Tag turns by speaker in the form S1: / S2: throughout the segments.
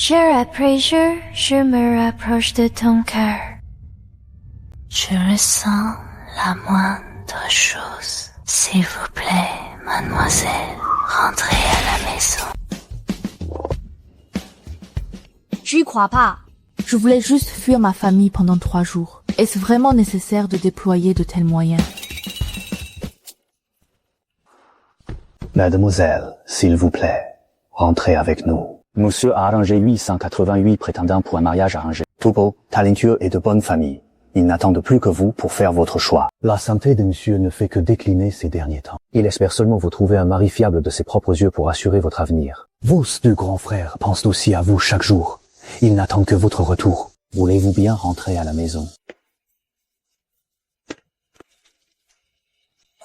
S1: Je rapproche, je me rapproche de ton cœur. Je ressens la moindre chose. S'il vous plaît, mademoiselle, rentrez à la maison.
S2: J'y crois pas.
S3: Je voulais juste fuir ma famille pendant 3 jours. Est-ce vraiment nécessaire de déployer de tels moyens?
S4: Mademoiselle, s'il vous plaît, rentrez avec nous.
S5: Monsieur a arrangé 888 prétendants pour un mariage arrangé.
S4: Tout beau, talentueux et de bonne famille. Ils n'attendent plus que vous pour faire votre choix. La santé de monsieur ne fait que décliner ces derniers temps. Il espère seulement vous trouver un mari fiable de ses propres yeux pour assurer votre avenir. Vos deux grands frères pensent aussi à vous chaque jour. Ils n'attendent que votre retour. Voulez-vous bien rentrer à la maison?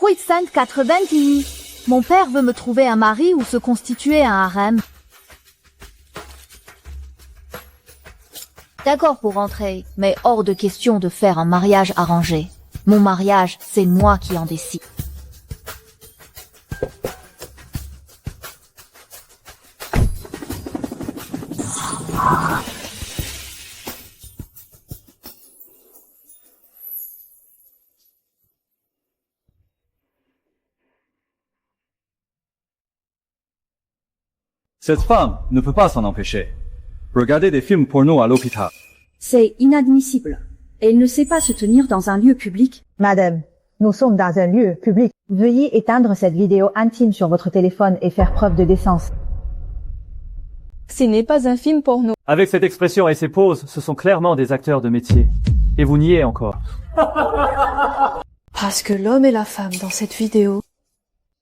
S2: 888. Mon père veut me trouver un mari ou se constituer un harem. D'accord pour rentrer, mais hors de question de faire un mariage arrangé. Mon mariage, c'est moi qui en décide.
S6: Cette femme ne peut pas s'en empêcher. Regarder des films porno à l'hôpital.
S7: C'est inadmissible. Elle ne sait pas se tenir dans un lieu public.
S8: Madame, nous sommes dans un lieu public. Veuillez éteindre cette vidéo intime sur votre téléphone et faire preuve de décence.
S3: Ce n'est pas un film porno.
S9: Avec cette expression et ces poses, ce sont clairement des acteurs de métier. Et vous niez encore.
S3: Parce que l'homme et la femme dans cette vidéo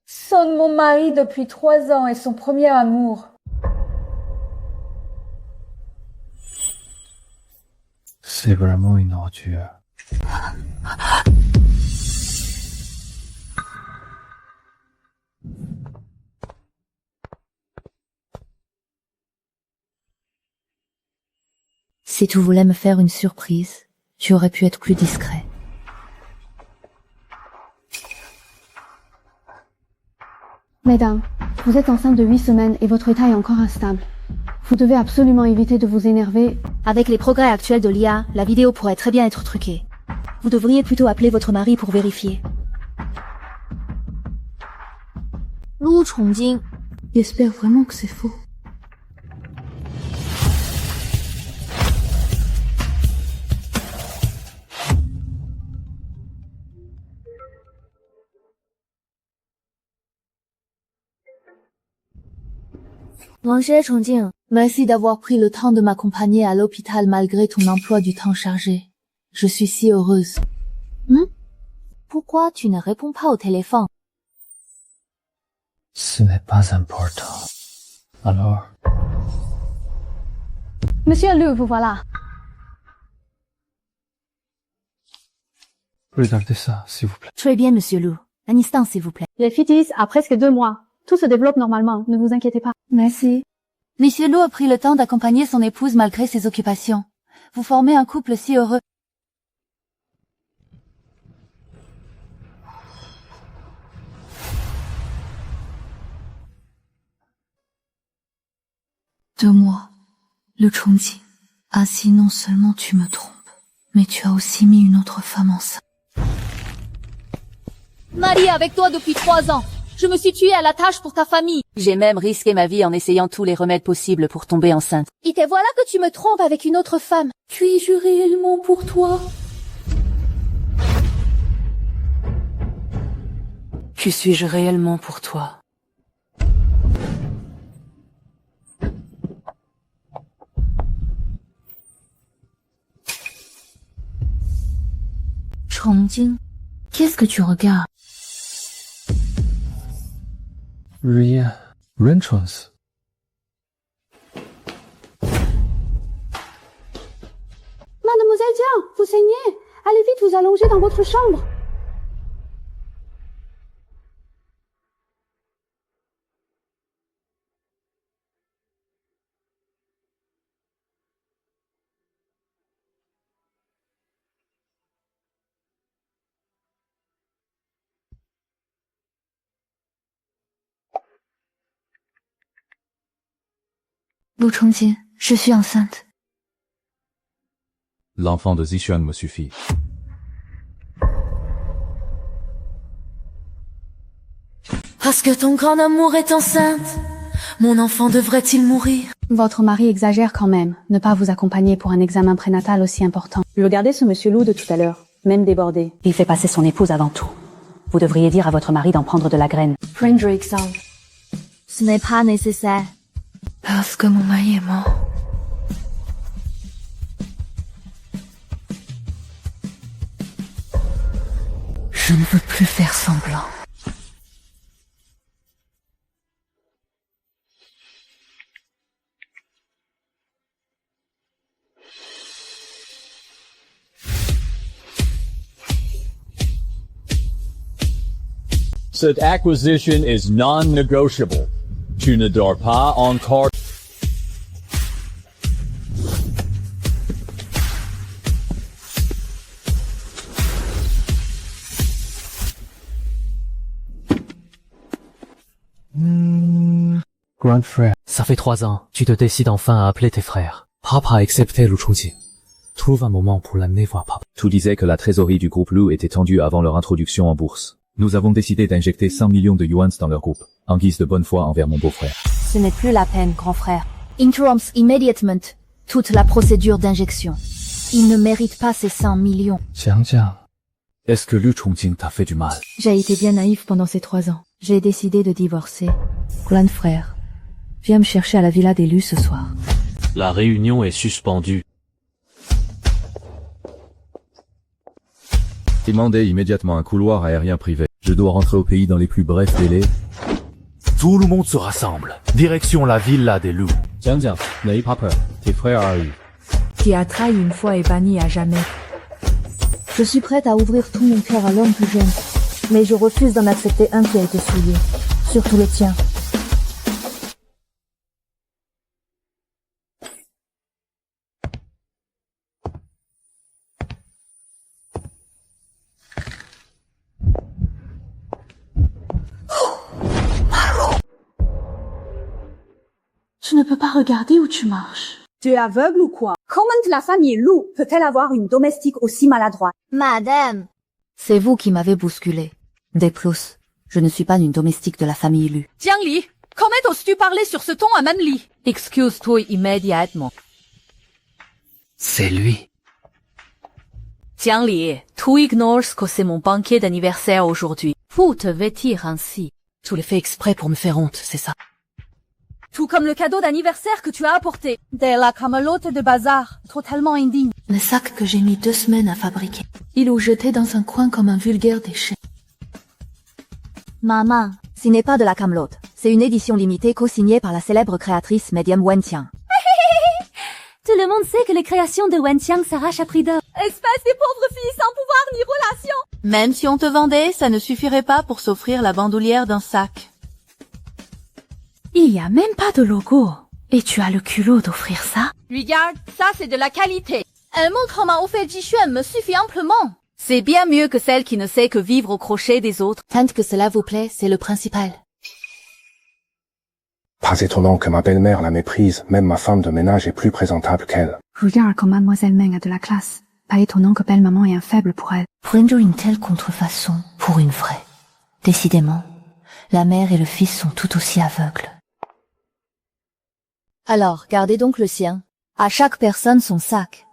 S8: Sont mon mari depuis 3 ans et son premier amour.
S10: C'est vraiment une ordure.
S2: Si tu voulais me faire une surprise, tu aurais pu être plus discret.
S11: Mesdames, vous êtes enceinte de 8 semaines et votre état est encore instable. Vous devez absolument éviter de vous énerver.
S2: Avec les progrès actuels de l'IA, la vidéo pourrait très bien être truquée. Vous devriez plutôt appeler votre mari pour vérifier. Lou Chongjing.
S3: J'espère vraiment que c'est faux.
S2: Monsieur Chongjing,
S3: Merci d'avoir pris le temps de m'accompagner à l'hôpital malgré ton emploi du temps chargé. Je suis si heureuse.
S2: Pourquoi tu ne réponds pas au téléphone?
S10: Ce n'est pas important. Alors?
S11: Monsieur Liu, vous voilà.
S10: Regardez ça, s'il vous plaît.
S2: Très bien, monsieur Liu. Un instant, s'il vous plaît.
S11: Les fœtus a presque 2 mois. Tout se développe normalement, ne vous inquiétez pas.
S2: Merci. Monsieur Liu a pris le temps d'accompagner son épouse malgré ses occupations. Vous formez un couple si heureux.
S1: De moi, le Chongqing. Ainsi, non seulement tu me trompes, mais tu as aussi mis une autre femme enceinte.
S2: Mariée avec toi depuis 3 ans. Je me suis tuée à la tâche pour ta famille.
S12: J'ai même risqué ma vie en essayant tous les remèdes possibles pour tomber enceinte.
S2: Et te voilà que tu me trompes avec une autre femme.
S1: Suis-je réellement pour toi?
S12: Que suis-je réellement pour toi?
S1: Chongqing, qu'est-ce que tu regardes?
S10: Rien. Rentrance.
S11: Mademoiselle Jia, vous saignez. Allez vite vous allonger dans votre chambre.
S1: 陆冲锦，
S2: Je suis enceinte.
S13: L'enfant de Zixuan me suffit.
S1: Parce que ton grand amour est enceinte, mon enfant devrait-il mourir?
S11: Votre mari exagère quand même, ne pas vous accompagner pour un examen prénatal aussi important.
S7: Regardez ce monsieur loup de tout à l'heure, même débordé.
S12: Il fait passer son épouse avant tout. Vous devriez dire à votre mari d'en prendre de la graine.
S11: Frederick Song.
S2: Ce n'est pas nécessaire.
S1: Parce que mon mari est mort. Je ne veux plus faire semblant.
S14: Cette acquisition is non-negotiable. Tu ne dors pas encore.
S10: Grand frère.
S15: Ça fait 3 ans, tu te décides enfin à appeler tes frères. Papa a accepté Lu Chongqing. Trouve un moment pour l'amener voir papa.
S13: Tout disait que la trésorerie du groupe Lu était tendue avant leur introduction en bourse. Nous avons décidé d'injecter 100 millions de yuans dans leur groupe, en guise de bonne foi envers mon beau-frère.
S2: Ce n'est plus la peine, grand frère. Interromps immédiatement toute la procédure d'injection. Il ne mérite pas ces 100 millions.
S10: Jiang.
S13: Est-ce que Lu Chongqing t'a fait du mal?
S3: J'ai été bien naïf pendant ces 3 ans. J'ai décidé de divorcer. Grand frère, viens me chercher à la villa des Lu ce soir.
S15: La réunion est suspendue.
S13: Demandez immédiatement un couloir aérien privé. Je dois rentrer au pays dans les plus brefs délais.
S15: Tout le monde se rassemble. Direction la villa des loups.
S13: Jiang, n'ayez pas peur. Tes frères arrivent.
S3: Qui a trahi une fois et banni à jamais. Je suis prête à ouvrir tout mon cœur à l'homme plus jeune. Mais je refuse d'en accepter un qui a été souillé. Surtout le tien.
S11: Tu ne peux pas regarder où tu marches.
S7: Tu es aveugle ou quoi? Comment la famille loup peut-elle avoir une domestique aussi maladroite?
S2: Madame! C'est vous qui m'avez bousculé. De plus, je ne suis pas une domestique de la famille Lu.
S16: Jiang Li, comment oses-tu parler sur ce ton à Man Li? Excuse-toi immédiatement.
S15: C'est lui.
S16: Jiang Li, tu ignores que c'est mon banquier d'anniversaire aujourd'hui. Faut te vêtir ainsi. Tu le fais exprès pour me faire honte, c'est ça? Tout comme le cadeau d'anniversaire que tu as apporté. De la camelote de bazar, totalement indigne.
S3: Le sac que j'ai mis 2 semaines à fabriquer. Il est jeté dans un coin comme un vulgaire déchet.
S2: Maman, ce n'est pas de la camelote. C'est une édition limitée co-signée par la célèbre créatrice médium Wen Tian.
S1: Tout le monde sait que les créations de Wen Tian s'arrachent à prix d'or.
S16: Espèce de pauvres filles sans pouvoir ni relation. Même si on te vendait, ça ne suffirait pas pour s'offrir la bandoulière d'un sac.
S1: Il y a même pas de logo. Et tu as le culot d'offrir ça?
S16: Regarde, ça c'est de la qualité. Elle montre comment offert Zixuan me suffit amplement. C'est bien mieux que celle qui ne sait que vivre au crochet des autres.
S3: Tant que cela vous plaît, c'est le principal.
S17: Pas étonnant que ma belle-mère la méprise, même ma femme de ménage est plus présentable qu'elle.
S11: Regarde comme Mademoiselle Meng a de la classe. Pas étonnant que belle maman ait un faible pour elle.
S3: Prendre une telle contrefaçon pour une vraie. Décidément, la mère et le fils sont tout aussi aveugles.
S2: Alors, gardez donc le sien. À chaque personne son sac.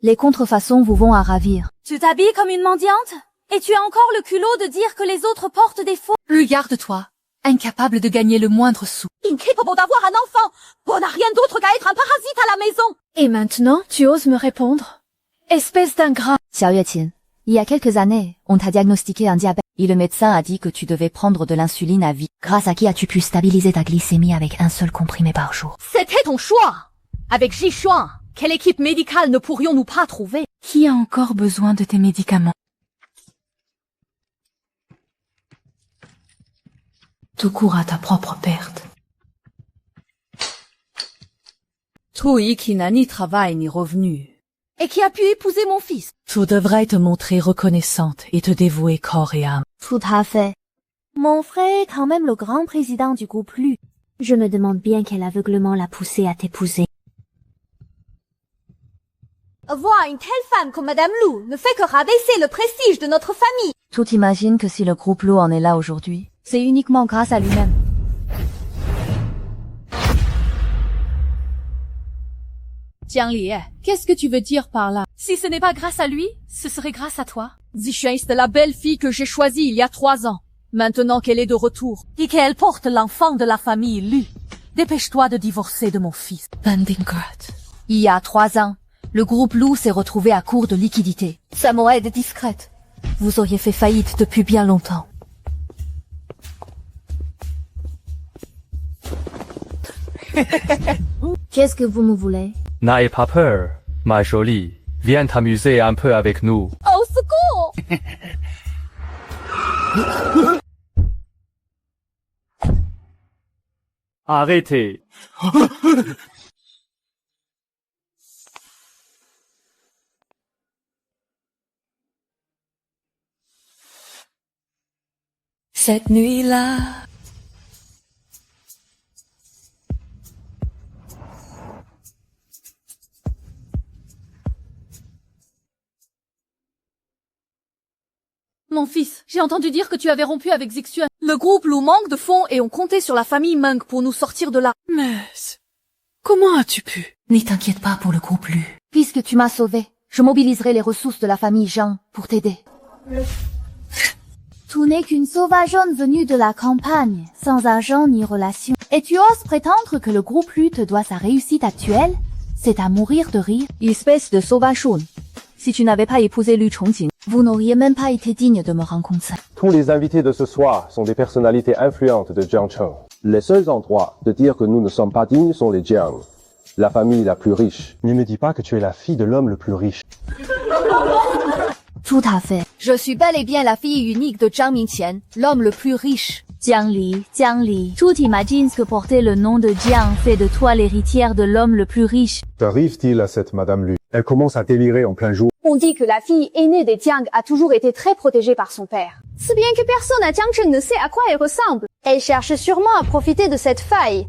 S2: Les contrefaçons vous vont à ravir.
S1: Tu t'habilles comme une mendiante? Et tu as encore le culot de dire que les autres portent des faux?
S16: Regarde-toi, incapable de gagner le moindre sou. Incapable d'avoir un enfant. On n'a rien d'autre qu'à être un parasite à la maison.
S1: Et maintenant, tu oses me répondre? Espèce d'ingrat.
S2: Xiao Yueqin, il y a quelques années, on t'a diagnostiqué un diabète. Et le médecin a dit que tu devais prendre de l'insuline à vie. Grâce à qui as-tu pu stabiliser ta glycémie avec un seul comprimé par jour?
S16: C'était ton choix. Avec Zixuan, quelle équipe médicale ne pourrions-nous pas trouver?
S1: Qui a encore besoin de tes médicaments? Tu cours à ta propre perte.
S16: Toi qui n'a ni travail ni revenu, et qui a pu épouser mon fils. Tu devrais te montrer reconnaissante et te dévouer corps et âme.
S2: Tout à fait. Mon frère est quand même le grand président du groupe Lu. Je me demande bien quel aveuglement l'a poussé à t'épouser.
S18: Avoir une telle femme comme Madame Lou ne fait que rabaisser le prestige de notre famille.
S2: Tout imagine que si le groupe Lou en est là aujourd'hui, c'est uniquement grâce à lui-même.
S16: Jiangli, qu'est-ce que tu veux dire par là? Si ce n'est pas grâce à lui, ce serait grâce à toi. Zixuan, c'est la belle fille que j'ai choisie il y a 3 ans. Maintenant qu'elle est de retour, et qu'elle porte l'enfant de la famille Lu, dépêche-toi de divorcer de mon fils.
S2: Bandingard. Il y a 3 ans, le groupe Lou s'est retrouvé à court de liquidités. Samoa est discrète. Vous auriez fait faillite depuis bien longtemps. Qu'est-ce que vous me voulez?
S9: N'aie pas peur, ma jolie. Viens t'amuser un peu avec nous.
S18: Au secours!
S9: Arrêtez.
S1: Cette nuit-là,
S16: Mon fils, j'ai entendu dire que tu avais rompu avec Zixuan. Le groupe Lou manque de fonds et on comptait sur la famille Meng pour nous sortir de là.
S1: Mais comment as-tu pu? N'y t'inquiète pas pour le groupe Lu.
S2: Puisque tu m'as sauvé, je mobiliserai les ressources de la famille Zhang pour t'aider. Tu n'es qu'une sauvageonne venue de la campagne, sans argent ni relation. Et tu oses prétendre que le groupe Lu te doit sa réussite actuelle? C'est à mourir de rire. Espèce de sauvageonne. Si tu n'avais pas épousé Lu Chongjing, vous n'auriez même pas été digne de me rencontrer.
S17: Tous les invités de ce soir sont des personnalités influentes de Jiangcheng. Les seuls endroits de dire que nous ne sommes pas dignes sont les Jiang, la famille la plus riche.
S4: Ne me dis pas que tu es la fille de l'homme le plus riche.
S2: Tout à fait. Je suis bel et bien la fille unique de Zhang Mingqian, l'homme le plus riche. Jiangli, tout imagine que porter le nom de Jiang fait de toi l'héritière de l'homme le plus riche.
S17: Qu'arrive-t-il à cette Madame Lu? Elle commence à délirer en plein jour.
S11: On dit que la fille aînée des Jiang a toujours été très protégée par son père.
S18: Si bien que personne à Jiangcheng ne sait à quoi elle ressemble. Elle cherche sûrement à profiter de cette faille.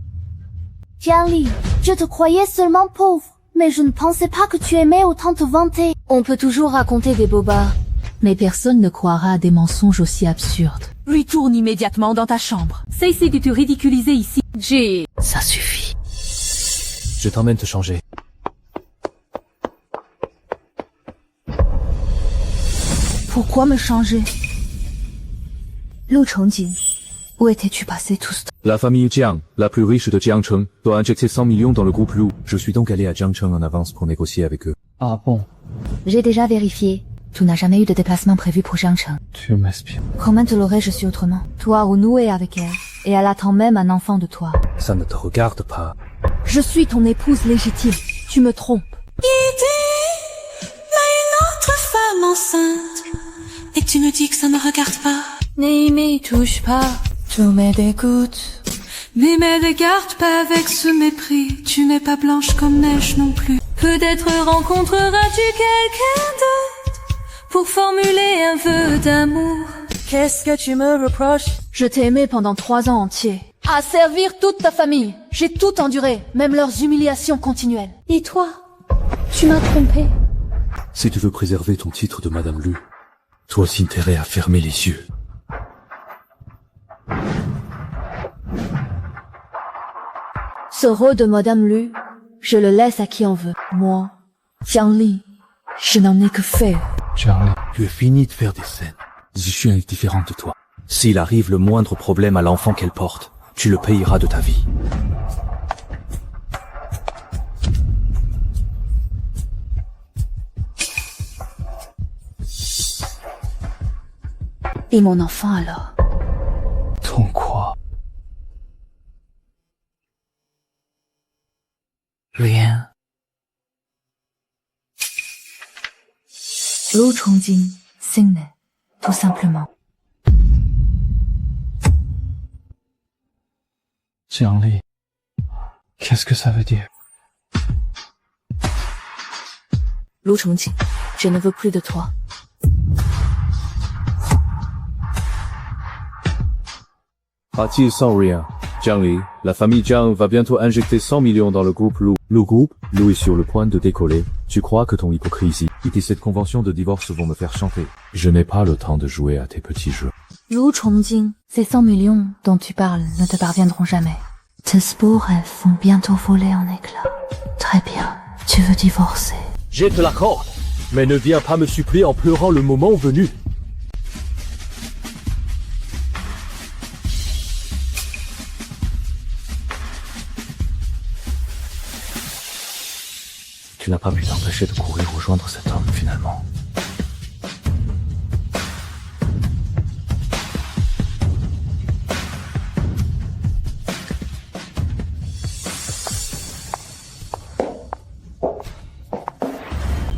S2: Jiangli, je te croyais seulement pauvre, mais je ne pensais pas que tu aimais autant te vanter. On peut toujours raconter des bobards, mais personne ne croira à des mensonges aussi absurdes.
S16: Retourne immédiatement dans ta chambre. Cesse de te ridiculiser ici.
S1: Ça suffit.
S15: Je t'emmène te changer.
S2: Pourquoi me changer? Lu Chongjing, où étais-tu passé tout ce temps?
S13: La famille Jiang, la plus riche de Jiangcheng, doit injecter 100 millions dans le groupe Lou. Je suis donc allé à Jiangcheng en avance pour négocier avec eux.
S10: Ah bon?
S2: J'ai déjà vérifié. Tu n'as jamais eu de déplacement prévu pour Jiangcheng.
S10: Tu m'espionnes.
S2: Comment te l'aurais-je su autrement? Toi renoué avec elle, et elle attend même un enfant de toi.
S15: Ça ne te regarde pas.
S2: Je suis ton épouse légitime. Tu me trompes.
S1: Il dit, mais une autre femme enceinte. Et tu me dis que ça me regarde pas. Ne m'y touche pas, tout me dégoûte. Mais me regarde pas avec ce mépris. Tu n'es pas blanche comme neige non plus. Peut-être rencontreras-tu quelqu'un d'autre pour formuler un vœu d'amour. Qu'est-ce que tu me reproches?
S16: Je t'ai aimé pendant 3 ans entiers. À servir toute ta famille. J'ai tout enduré, même leurs humiliations continuelles.
S11: Et toi? Tu m'as trompé.
S15: Si tu veux préserver ton titre de Madame Lu, tu as aussi intérêt à fermer les yeux.
S2: Ce rôle de Madame Lu, je le laisse à qui on veut. Moi, Jiangli, je n'en ai que faire.
S10: Charlie.
S15: Tu es fini de faire des scènes. Zixuan est différente de toi. S'il arrive le moindre problème à l'enfant qu'elle porte, tu le payeras de ta vie.
S2: Et mon enfant alors?
S10: Ton quoi?
S1: Rien.
S2: Lu Chongjing, Xingne, tout simplement.
S10: Jiangli, qu'est-ce que ça veut dire?
S2: Lu Chongjing, je ne veux plus de toi.
S13: A-t-il sans rien? Jiangli, la famille Jiang va bientôt injecter 100 millions dans le groupe Lou. Le groupe, Lou est sur le point de décoller. Tu crois que ton hypocrisie et cette convention de divorce vont me faire chanter. Je n'ai pas le temps de jouer à tes petits jeux.
S2: Lou Chongjing, ces 100 millions dont tu parles ne te parviendront jamais. Tes beaux rêves vont bientôt voler en éclats. Très bien, tu veux divorcer.
S14: Je te l'accorde, mais ne viens pas me supplier en pleurant le moment venu.
S15: Tu n'as pas pu t'empêcher de courir rejoindre cet homme, finalement.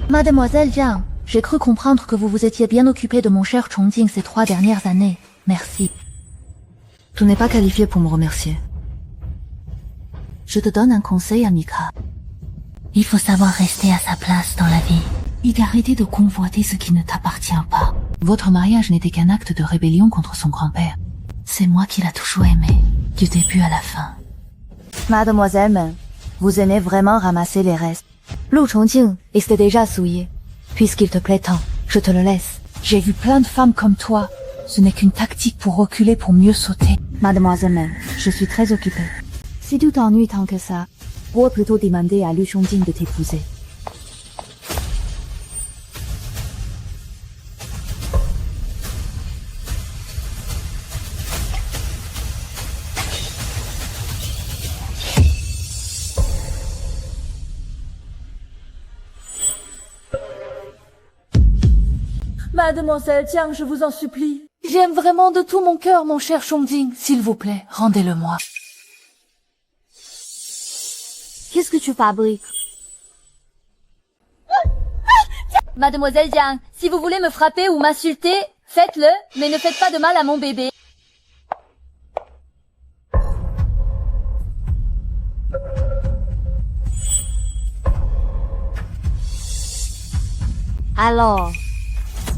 S2: Mademoiselle Jiang, j'ai cru comprendre que vous vous étiez bien occupée de mon cher Chongjing ces 3 dernières années. Merci.
S3: Tu n'es pas qualifié pour me remercier.
S2: Je te donne un conseil, Amika. Il faut savoir rester à sa place dans la vie et arrêter de convoiter ce qui ne t'appartient pas. Votre mariage n'était qu'un acte de rébellion contre son grand-père. C'est moi qui l'a toujours aimé, du début à la fin.
S3: Mademoiselle Men, vous aimez vraiment ramasser les restes.
S2: Lou Chongjing était déjà souillé. Puisqu'il te plaît tant, je te le laisse. J'ai vu plein de femmes comme toi. Ce n'est qu'une tactique pour reculer pour mieux sauter.
S3: Mademoiselle Men, je suis très occupée.
S2: Si tu t'ennuies tant que ça, pourrais plutôt demander à Lou Chongjing de t'épouser.
S16: Mademoiselle Jiang, je vous en supplie.
S2: J'aime vraiment de tout mon cœur, mon cher Chongjing. S'il vous plaît, rendez-le-moi.
S18: Qu'est-ce que tu fabriques? Mademoiselle Jiang, si vous voulez me frapper ou m'insulter, faites-le, mais ne faites pas de mal à mon bébé. Alors,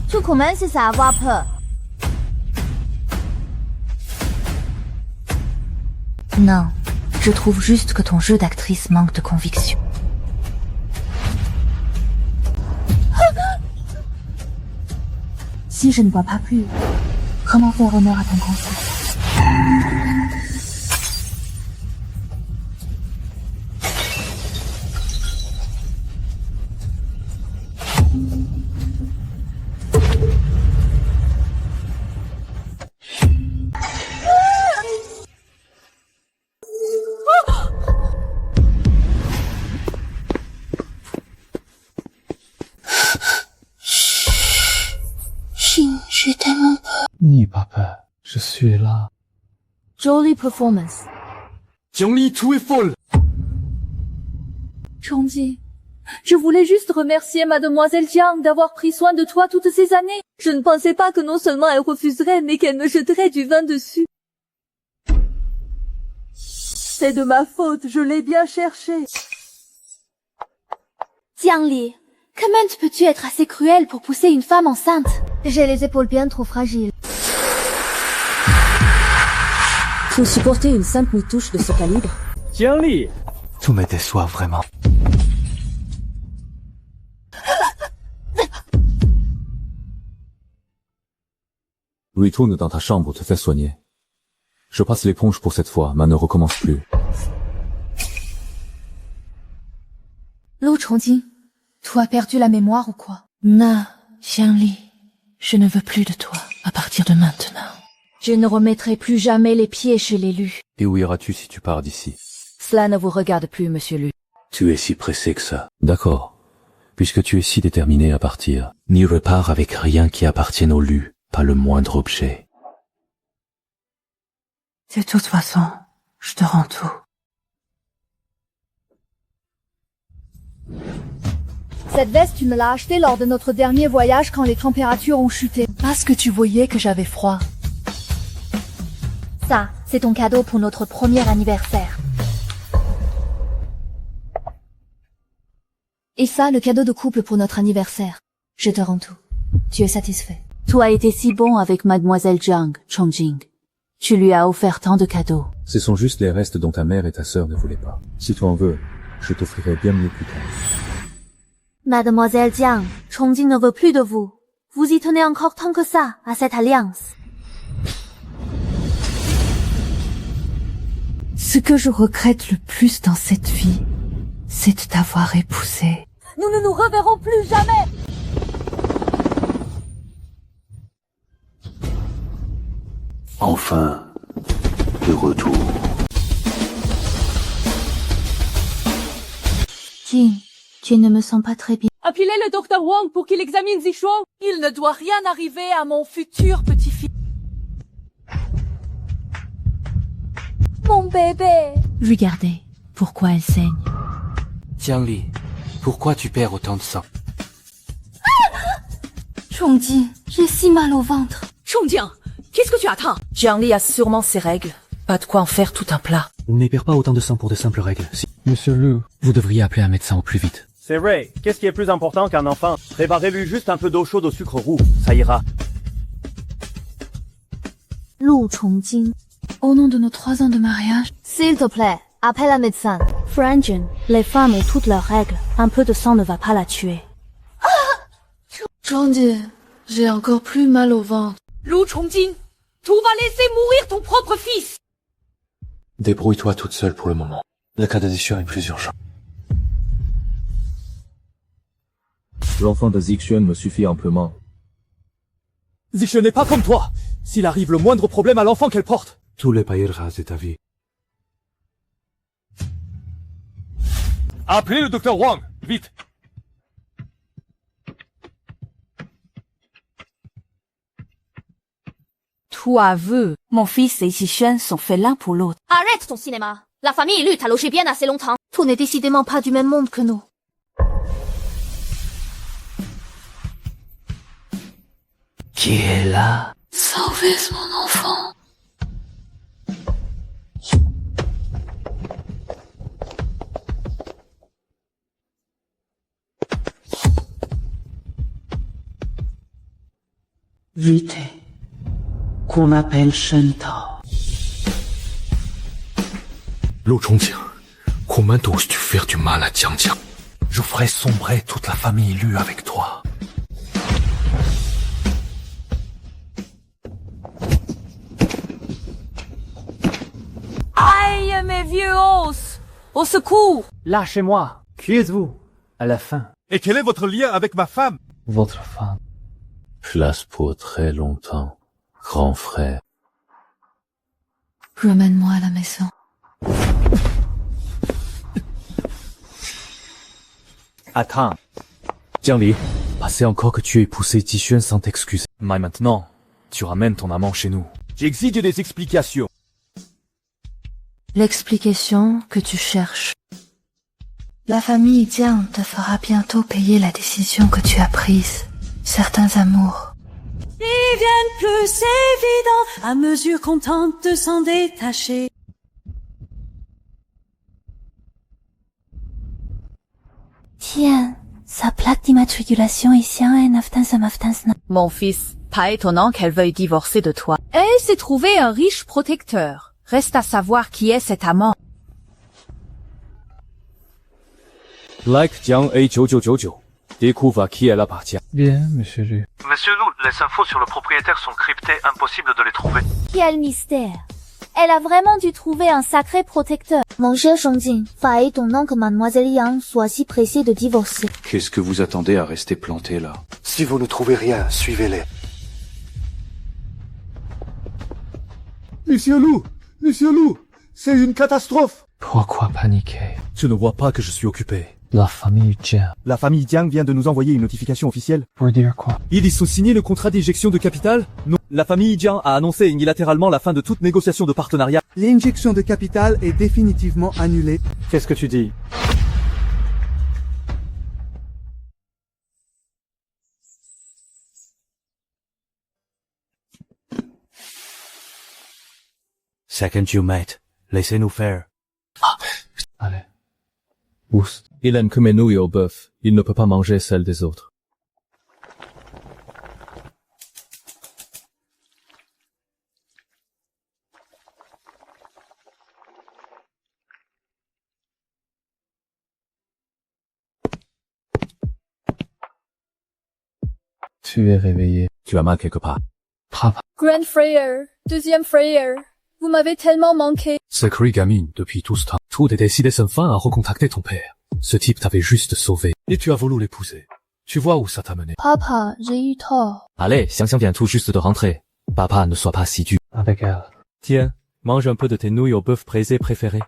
S18: tu commences à avoir peur.
S2: Non, je trouve juste que ton jeu d'actrice manque de conviction. Si je ne vois pas plus, comment faire honneur à ton conseil?
S1: J'ai tellement peur.
S10: N'aie pas peur, je suis là.
S2: Jolie performance.
S14: Jiangli, tu es folle.
S16: Chongjing, je voulais juste remercier Mademoiselle Jiang d'avoir pris soin de toi toutes ces années. Je ne pensais pas que non seulement elle refuserait, mais qu'elle me jetterait du vin dessus. C'est de ma faute, je l'ai bien cherché.
S18: Jiangli, comment peux-tu être assez cruel pour pousser une femme enceinte? J'ai les épaules bien trop fragiles.
S3: Pour supporter une simple touche de ce calibre.
S9: Jiangli,
S15: Tout me déçoit vraiment.
S13: Retourne dans ta chambre te faire soigner. Je passe l'éponge pour cette fois, mais ne recommence plus.
S2: Lou Chongjing, tu as perdu la mémoire ou quoi? Non, Jiangli, je ne veux plus de toi à partir de maintenant.
S16: Je ne remettrai plus jamais les pieds chez l'élu.
S15: Et où iras-tu si tu pars d'ici?
S16: Cela ne vous regarde plus, monsieur Lu.
S15: Tu es si pressé que ça.
S13: D'accord.
S15: Puisque tu es si déterminé à partir, n'y repars avec rien qui appartienne au Lu, pas le moindre objet.
S2: De toute façon, je te rends tout.
S18: Cette veste, tu me l'as achetée lors de notre dernier voyage quand les températures ont chuté.
S2: Parce que tu voyais que j'avais froid.
S18: Ça, c'est ton cadeau pour notre premier anniversaire.
S2: Et ça, le cadeau de couple pour notre anniversaire. Je te rends tout. Tu es satisfait?
S12: Tu as été si bon avec Mademoiselle Jiang, Chongjing. Tu lui as offert tant de cadeaux.
S13: Ce sont juste les restes dont ta mère et ta sœur ne voulaient pas. Si tu en veux, Je t'offrirai bien mieux plus tard.
S2: Mademoiselle Jiang, Chongjin ne veut plus de vous. Vous y tenez encore tant que ça à cette alliance.
S3: Ce que je regrette le plus dans cette vie, c'est de t'avoir épousé.
S18: Nous ne nous reverrons plus jamais.
S4: Enfin, de retour.
S2: Jing, tu ne me sens pas très bien.
S16: Appelez le docteur Wang pour qu'il examine Zichuan. Il ne doit rien arriver à mon futur petit-fils.
S18: Mon bébé.
S1: Regardez, pourquoi elle saigne.
S15: Jiangli, pourquoi tu perds autant de sang?
S18: Chongjin, j'ai si mal au ventre.
S16: Chongjiang, qu'est-ce que tu attends? Jiangli a sûrement ses règles. Pas de quoi en faire tout un plat.
S15: On ne perd pas autant de sang pour de simples règles.
S10: Monsieur Liu,
S15: Vous devriez appeler un médecin au plus vite.
S9: C'est vrai, qu'est-ce qui est plus important qu'un enfant? Préparez-lui juste un peu d'eau chaude au sucre roux, ça ira.
S2: Lu Chongjin,
S11: Au nom de nos 3 ans de mariage,
S2: s'il te plaît, appelle un médecin.
S18: Franjin, les femmes ont toutes leurs règles. Un peu de sang ne va pas la tuer.
S11: Zhuangji, j'ai encore plus mal au ventre.
S16: Lu Chongjin, tu vas laisser mourir ton propre fils.
S15: Débrouille-toi toute seule pour le moment. Le cas de Zichuan est plus urgent.
S13: L'enfant de Zichuan me suffit amplement.
S10: Zichuan n'est pas comme toi. S'il arrive le moindre problème à l'enfant qu'elle porte.
S15: Tous les payera de ta vie.
S10: Appelez le docteur Wang, vite.
S16: Toi veux, mon fils et Zichuan sont faits l'un pour l'autre.
S18: Arrête ton cinéma. La famille Lu t'a logé bien assez longtemps.
S2: Tout n'est décidément pas du même monde que nous.
S15: Qui est là?
S11: Sauvez mon enfant.
S19: Vite, qu'on appelle Shentao.
S15: Lu Chongjin, comment oses-tu faire du mal à Jiang? Je ferai sombrer toute la famille Lu avec toi.
S16: Aïe, mes vieux os! Au secours!
S9: Lâchez-moi. Qui êtes-vous? À la fin.
S10: Et quel est votre lien avec ma femme? Votre femme.
S15: Place pour très longtemps, grand frère.
S11: Ramène-moi à la maison.
S9: Attends.
S15: Jiangli, passez encore que tu aies poussé Zichuan sans t'excuser.
S10: Mais maintenant, tu ramènes ton amant chez nous. J'exige des explications.
S11: L'explication que tu cherches. La famille Jiang te fera bientôt payer la décision que tu as prise. Certains amours
S16: Deviennent plus évidents à mesure qu'on tente de s'en détacher.
S2: Tiens, sa plaque d'immatriculation est Xiang Aftansam.
S16: Mon fils, pas étonnant qu'elle veuille divorcer de toi. Elle s'est trouvée un riche protecteur. Reste à savoir qui est cet amant.
S13: Like Jiang A9999, découvre à qui elle appartient.
S10: Bien, monsieur Liu.
S20: Monsieur Liu, les infos sur le propriétaire sont cryptées, impossible de les trouver.
S2: Quel mystère. Elle a vraiment dû trouver un sacré protecteur. Mon cher Chongjin, pas étonnant que mademoiselle Yang soit si pressée de divorcer.
S15: Qu'est-ce que vous attendez à rester planté là?
S4: Si vous ne trouvez rien, suivez-les.
S10: Monsieur Liu, c'est une catastrophe.
S15: Pourquoi paniquer?
S10: Tu ne vois pas que je suis occupé.
S15: La famille Jiang.
S10: La famille Jiang vient de nous envoyer une notification officielle.
S15: Pour dire quoi?
S10: Ils ont signé le contrat d'éjection de capital? Non. La famille Jiang a annoncé unilatéralement la fin de toute négociation de partenariat.
S21: L'injection de capital est définitivement annulée.
S9: Qu'est-ce que tu dis?
S15: Second you mate. Laissez-nous faire.
S13: Allez. Oust. Il aime que mes nouilles au bœuf. Il ne peut pas manger celles des autres.
S15: Tu es réveillé. Tu as mal quelque part. Papa.
S5: Grand frère, deuxième frère, vous m'avez tellement manqué.
S15: C'est cru gamine, depuis tout ce temps. Tout est décidé sans fin à recontacter ton père. Ce type t'avait juste sauvé. Et tu as voulu l'épouser. Tu vois où ça t'a mené.
S5: Papa, j'ai eu tort.
S15: Allez, Xiang vient tout juste de rentrer. Papa, ne sois pas si dur. Avec elle.
S10: Tiens, mange un peu de tes nouilles au bœuf braisé préférées.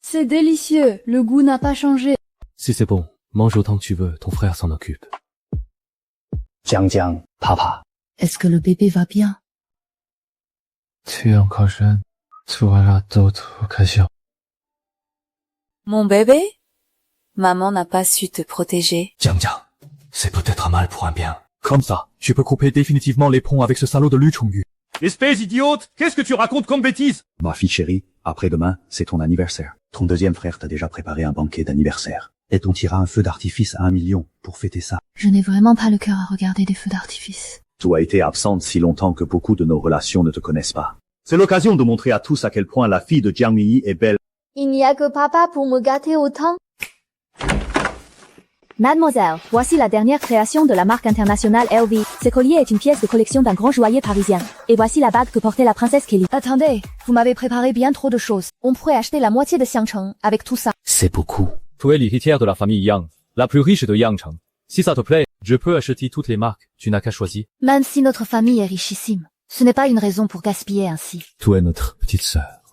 S5: C'est délicieux, le goût n'a pas changé.
S15: Si c'est bon, mange autant que tu veux, ton frère s'en occupe.
S4: Jiang, papa.
S11: Est-ce que le bébé va bien?
S15: Tu es encore jeune. Tu auras d'autres occasions.
S1: Mon bébé? Maman n'a pas su te protéger.
S15: Jiang, c'est peut-être un mal pour un bien. Comme ça, je peux couper définitivement les ponts avec ce salaud de Lu Chongyu.
S10: Espèce idiote! Qu'est-ce que tu racontes comme bêtise?
S4: Ma fille chérie, après-demain, c'est ton anniversaire. Ton deuxième frère t'a déjà préparé un banquet d'anniversaire. Et on tirera un feu d'artifice à 1 million pour fêter ça.
S11: Je n'ai vraiment pas le cœur à regarder des feux d'artifice.
S4: Tu as été absente si longtemps que beaucoup de nos relations ne te connaissent pas. C'est l'occasion de montrer à tous à quel point la fille de Jiang Yi est belle.
S18: Il n'y a que papa pour me gâter autant.
S2: Mademoiselle, voici la dernière création de la marque internationale LV. Ce collier est une pièce de collection d'un grand joaillier parisien. Et voici la bague que portait la princesse Kelly. Attendez, vous m'avez préparé bien trop de choses. On pourrait acheter la moitié de Xiangcheng avec tout ça.
S15: C'est beaucoup.
S10: Tu es l'héritière de la famille Yang, la plus riche de Yangcheng. Si ça te plaît, je peux acheter toutes les marques, tu n'as qu'à choisir.
S2: Même si notre famille est richissime, ce n'est pas une raison pour gaspiller ainsi.
S15: Tu es notre petite sœur.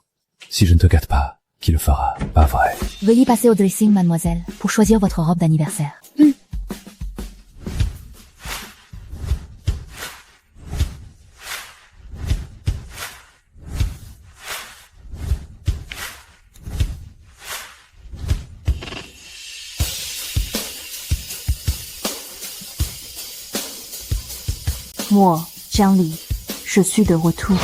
S15: Si je ne te gâte pas, qui le fera, pas vrai?
S2: Veuillez passer au dressing, mademoiselle, pour choisir votre robe d'anniversaire. Moi, Jiang Li, je suis de retour.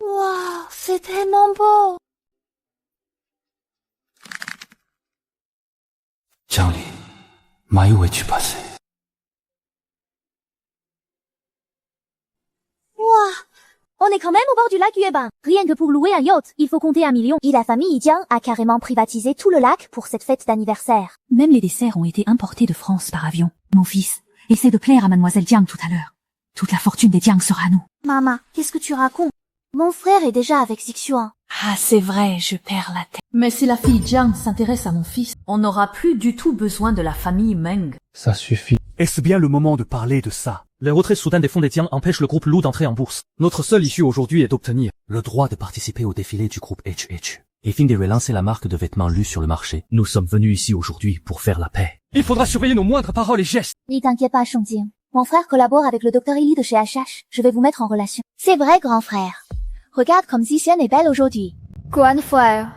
S18: Waouh, c'est tellement beau.
S15: Jiang Li, Mai où es-tu passé?
S2: On est quand même au bord du lac Yueban. Rien que pour louer un yacht, il faut compter 1 million. Et la famille Jiang a carrément privatisé tout le lac pour cette fête d'anniversaire. Même les desserts ont été importés de France par avion. Mon fils, essaie de plaire à mademoiselle Jiang tout à l'heure. Toute la fortune des Jiang sera à nous. Maman, qu'est-ce que tu racontes? Mon frère est déjà avec Xixuan.
S1: Ah, c'est vrai, je perds la tête.
S16: Mais si la fille Jiang s'intéresse à mon fils, on n'aura plus du tout besoin de la famille Meng.
S15: Ça suffit.
S9: Est-ce bien le moment de parler de ça?
S10: Le retrait soudain des fonds des Tian empêche le groupe Lu d'entrer en bourse. Notre seule issue aujourd'hui est d'obtenir
S15: le droit de participer au défilé du groupe HH. Et fin de relancer la marque de vêtements Lu sur le marché. Nous sommes venus ici aujourd'hui pour faire la paix.
S10: Il faudra surveiller nos moindres paroles et gestes.
S2: Ne t'inquiète pas, Shongjing. Mon frère collabore avec le Dr. Eli de chez HH. Je vais vous mettre en relation. C'est vrai, grand frère. Regarde comme Zixian est belle aujourd'hui.
S5: Grand frère,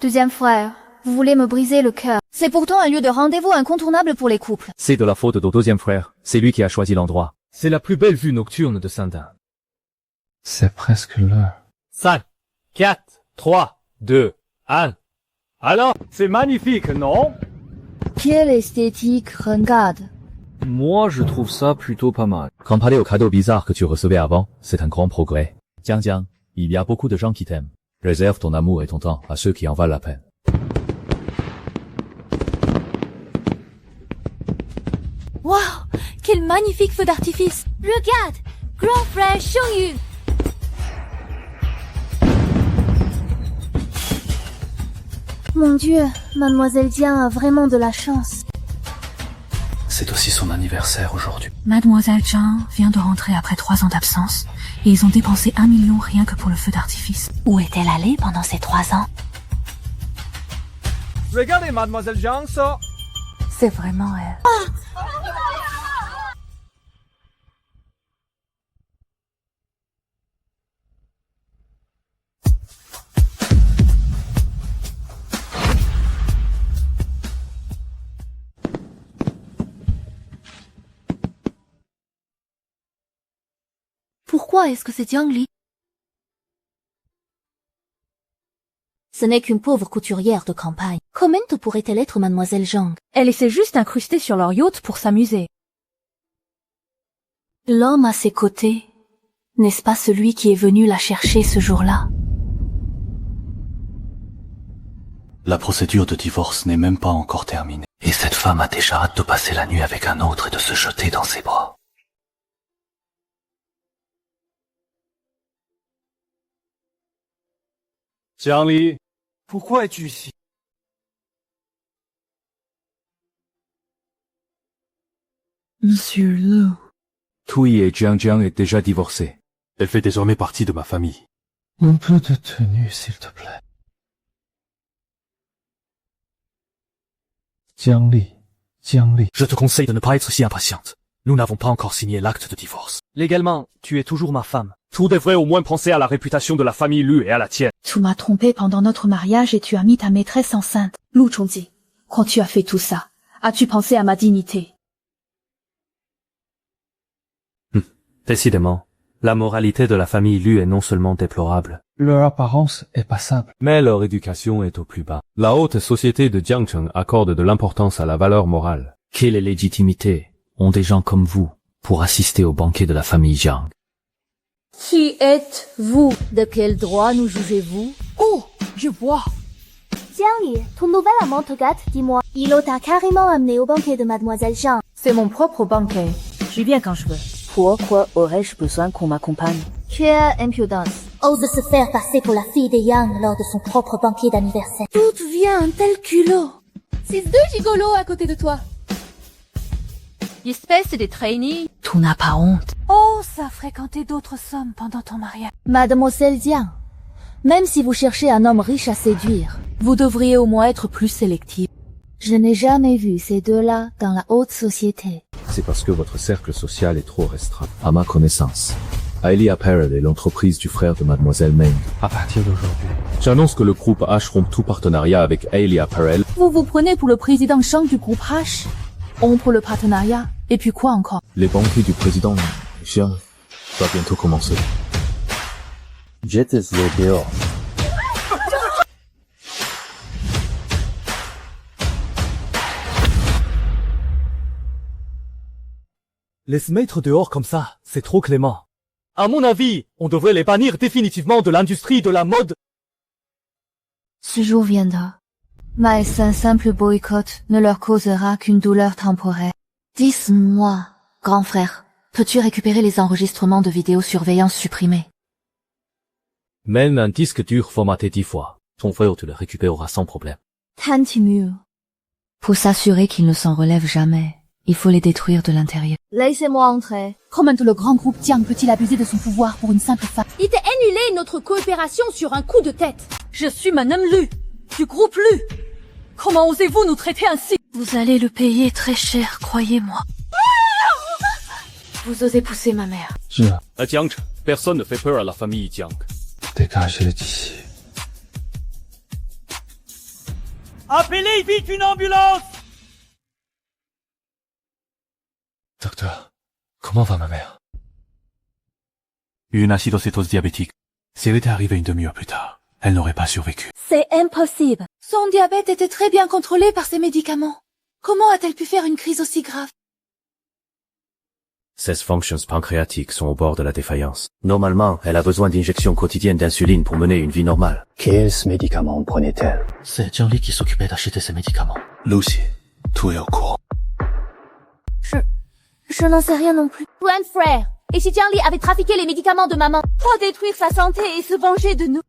S5: deuxième frère, vous voulez me briser le cœur.
S2: C'est pourtant un lieu de rendez-vous incontournable pour les couples.
S10: C'est de la faute de deuxième frère. C'est lui qui a choisi l'endroit. C'est la plus belle vue nocturne de Saint-Dan.
S15: C'est presque l'heure.
S10: 5, 4, 3, 2, 1. Alors, c'est magnifique, non?
S2: Quelle esthétique, regarde.
S10: Moi, je trouve ça plutôt pas mal.
S13: Comparé aux cadeaux bizarres que tu recevais avant, c'est un grand progrès. Jiang, il y a beaucoup de gens qui t'aiment. Réserve ton amour et ton temps à ceux qui en valent la peine.
S2: Waouh, quel magnifique feu d'artifice. Regarde, grand frère Shongyun. Mon Dieu, mademoiselle Jiang a vraiment de la chance.
S15: C'est aussi son anniversaire aujourd'hui.
S11: Mademoiselle Jiang vient de rentrer après 3 ans d'absence et ils ont dépensé 1 million rien que pour le feu d'artifice.
S2: Où est-elle allée pendant ces 3 ans?
S10: Regardez, mademoiselle Jiang, ça.
S11: C'est vraiment elle.
S2: Pourquoi est-ce que c'est Jiang Li? Ce n'est qu'une pauvre couturière de campagne. Comment pourrait-elle être mademoiselle Jiang?
S16: Elle essaie juste d'incruster sur leur yacht pour s'amuser.
S11: L'homme à ses côtés, n'est-ce pas celui qui est venu la chercher ce jour-là?
S15: La procédure de divorce n'est même pas encore terminée. Et cette femme a déjà hâte de passer la nuit avec un autre et de se jeter dans ses bras.
S10: Jiang
S9: Pourquoi es-tu ici?
S11: Monsieur Liu.
S15: Tui et Jiang est déjà divorcée. Elle fait désormais partie de ma famille. Un peu de tenue, s'il te plaît. Jiang Li. Je te conseille de ne pas être si impatiente. Nous n'avons pas encore signé l'acte de divorce.
S9: Légalement, tu es toujours ma femme.
S10: Tu devrais au moins penser à la réputation de la famille Lu et à la tienne.
S7: Tu m'as trompé pendant notre mariage et tu as mis ta maîtresse enceinte. Lu Chongji, quand tu as fait tout ça, as-tu pensé à ma dignité?
S6: Décidément, la moralité de la famille Lu est non seulement déplorable.
S15: Leur apparence est passable.
S6: Mais leur éducation est au plus bas. La haute société de Jiangcheng accorde de l'importance à la valeur morale. Quelle légitimité ont des gens comme vous pour assister au banquet de la famille Jiang?
S16: Qui êtes-vous? De quel droit nous jugez-vous?
S2: Oh, je vois.
S5: Jiang Li, ton nouvel amant te gâte, dis-moi. Il t'a carrément amené au banquet de Mademoiselle Zhang.
S16: C'est mon propre banquet. J'y viens quand je veux. Pourquoi aurais-je besoin qu'on m'accompagne?
S5: Quelle impudence. Ose se faire passer pour la fille des Yang lors de son propre banquet d'anniversaire.
S2: D'où vient un tel culot?
S5: C'est deux gigolos à côté de toi.
S16: Espèce de trainee.
S11: Tu n'as pas honte.
S2: Ose à fréquenter d'autres hommes pendant ton mariage. Mademoiselle Jiang, même si vous cherchez un homme riche à séduire,
S11: Vous devriez au moins être plus sélectif.
S2: je n'ai jamais vu ces deux-là dans la haute société.
S6: C'est parce que votre cercle social est trop restreint. À ma connaissance, Hailey Apparel est l'entreprise du frère de Mademoiselle Meng.
S15: À partir d'aujourd'hui.
S6: J'annonce que le groupe H rompt tout partenariat avec Hailey Apparel.
S2: Vous vous prenez pour le président Shang du groupe H? On pour le partenariat? Et puis quoi encore?
S6: Les banquets du président Jiang va bientôt commencer.
S4: Jetez-les dehors.
S10: Les mettre dehors comme ça, c'est trop clément. À mon avis, on devrait les bannir définitivement de l'industrie de la mode.
S2: Ce jour viendra. Mais un simple boycott ne leur causera qu'une douleur temporaire. Dis-moi, grand frère, peux-tu récupérer les enregistrements de vidéosurveillance supprimés?
S6: Même un disque dur formaté 10 fois. Ton frère te le récupérera sans problème.
S2: Tan Timur. Pour s'assurer qu'ils ne s'en relèvent jamais, il faut les détruire de l'intérieur.
S5: Laissez-moi entrer.
S2: Comment le grand groupe Jiang peut-il abuser de son pouvoir pour une simple femme?
S16: Il t'a annulé notre coopération sur un coup de tête. Je suis Madame Lu, du groupe Lu. Comment osez-vous nous traiter ainsi?
S11: Vous allez le payer très cher, croyez-moi. Vous osez pousser ma mère.
S10: À Jiangcheng, personne ne fait peur à la famille Jiang.
S15: Dégagez-les d'ici.
S9: Appelez vite une ambulance!
S15: Docteur, comment va ma mère? Une acidocétose diabétique. Si elle était arrivée une demi-heure plus tard, elle n'aurait pas survécu.
S5: C'est impossible.
S2: Son diabète était très bien contrôlé par ses médicaments. Comment a-t-elle pu faire une crise aussi grave?
S6: Ses fonctions pancréatiques sont au bord de la défaillance. Normalement, elle a besoin d'injections quotidiennes d'insuline pour mener une vie normale.
S4: Quels médicaments prenait-elle?
S15: C'est Jiang Li qui s'occupait d'acheter ses médicaments. Lucy, tout est au courant.
S5: Je n'en sais rien non plus. Grand frère, et si Jiang Li avait trafiqué les médicaments de maman pour détruire sa santé et se venger de nous?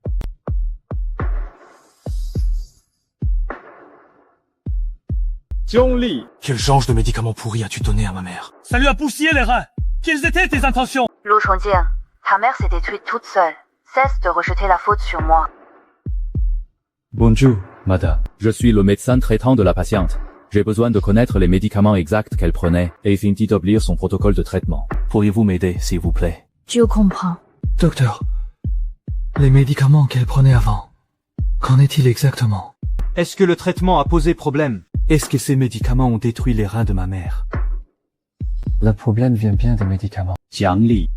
S10: Jiang Li.
S15: Quel genre de médicaments pourris as-tu donné à ma mère?
S9: Ça lui a poussé les reins. Quelles étaient tes intentions?
S11: Lu Chongji, ta mère s'est détruite toute seule. Cesse de rejeter la faute sur moi.
S13: Bonjour, madame.
S6: Je suis le médecin traitant de la patiente. J'ai besoin de connaître les médicaments exacts qu'elle prenait et d'établir son protocole de traitement.
S15: Pourriez-vous m'aider, s'il vous plaît?
S2: Je comprends.
S15: Docteur, les médicaments qu'elle prenait avant, qu'en est-il exactement?
S9: Est-ce que le traitement a posé problème? Est-ce que ces médicaments ont détruit les reins de ma mère?
S15: Le problème vient bien des médicaments. Jiang Li.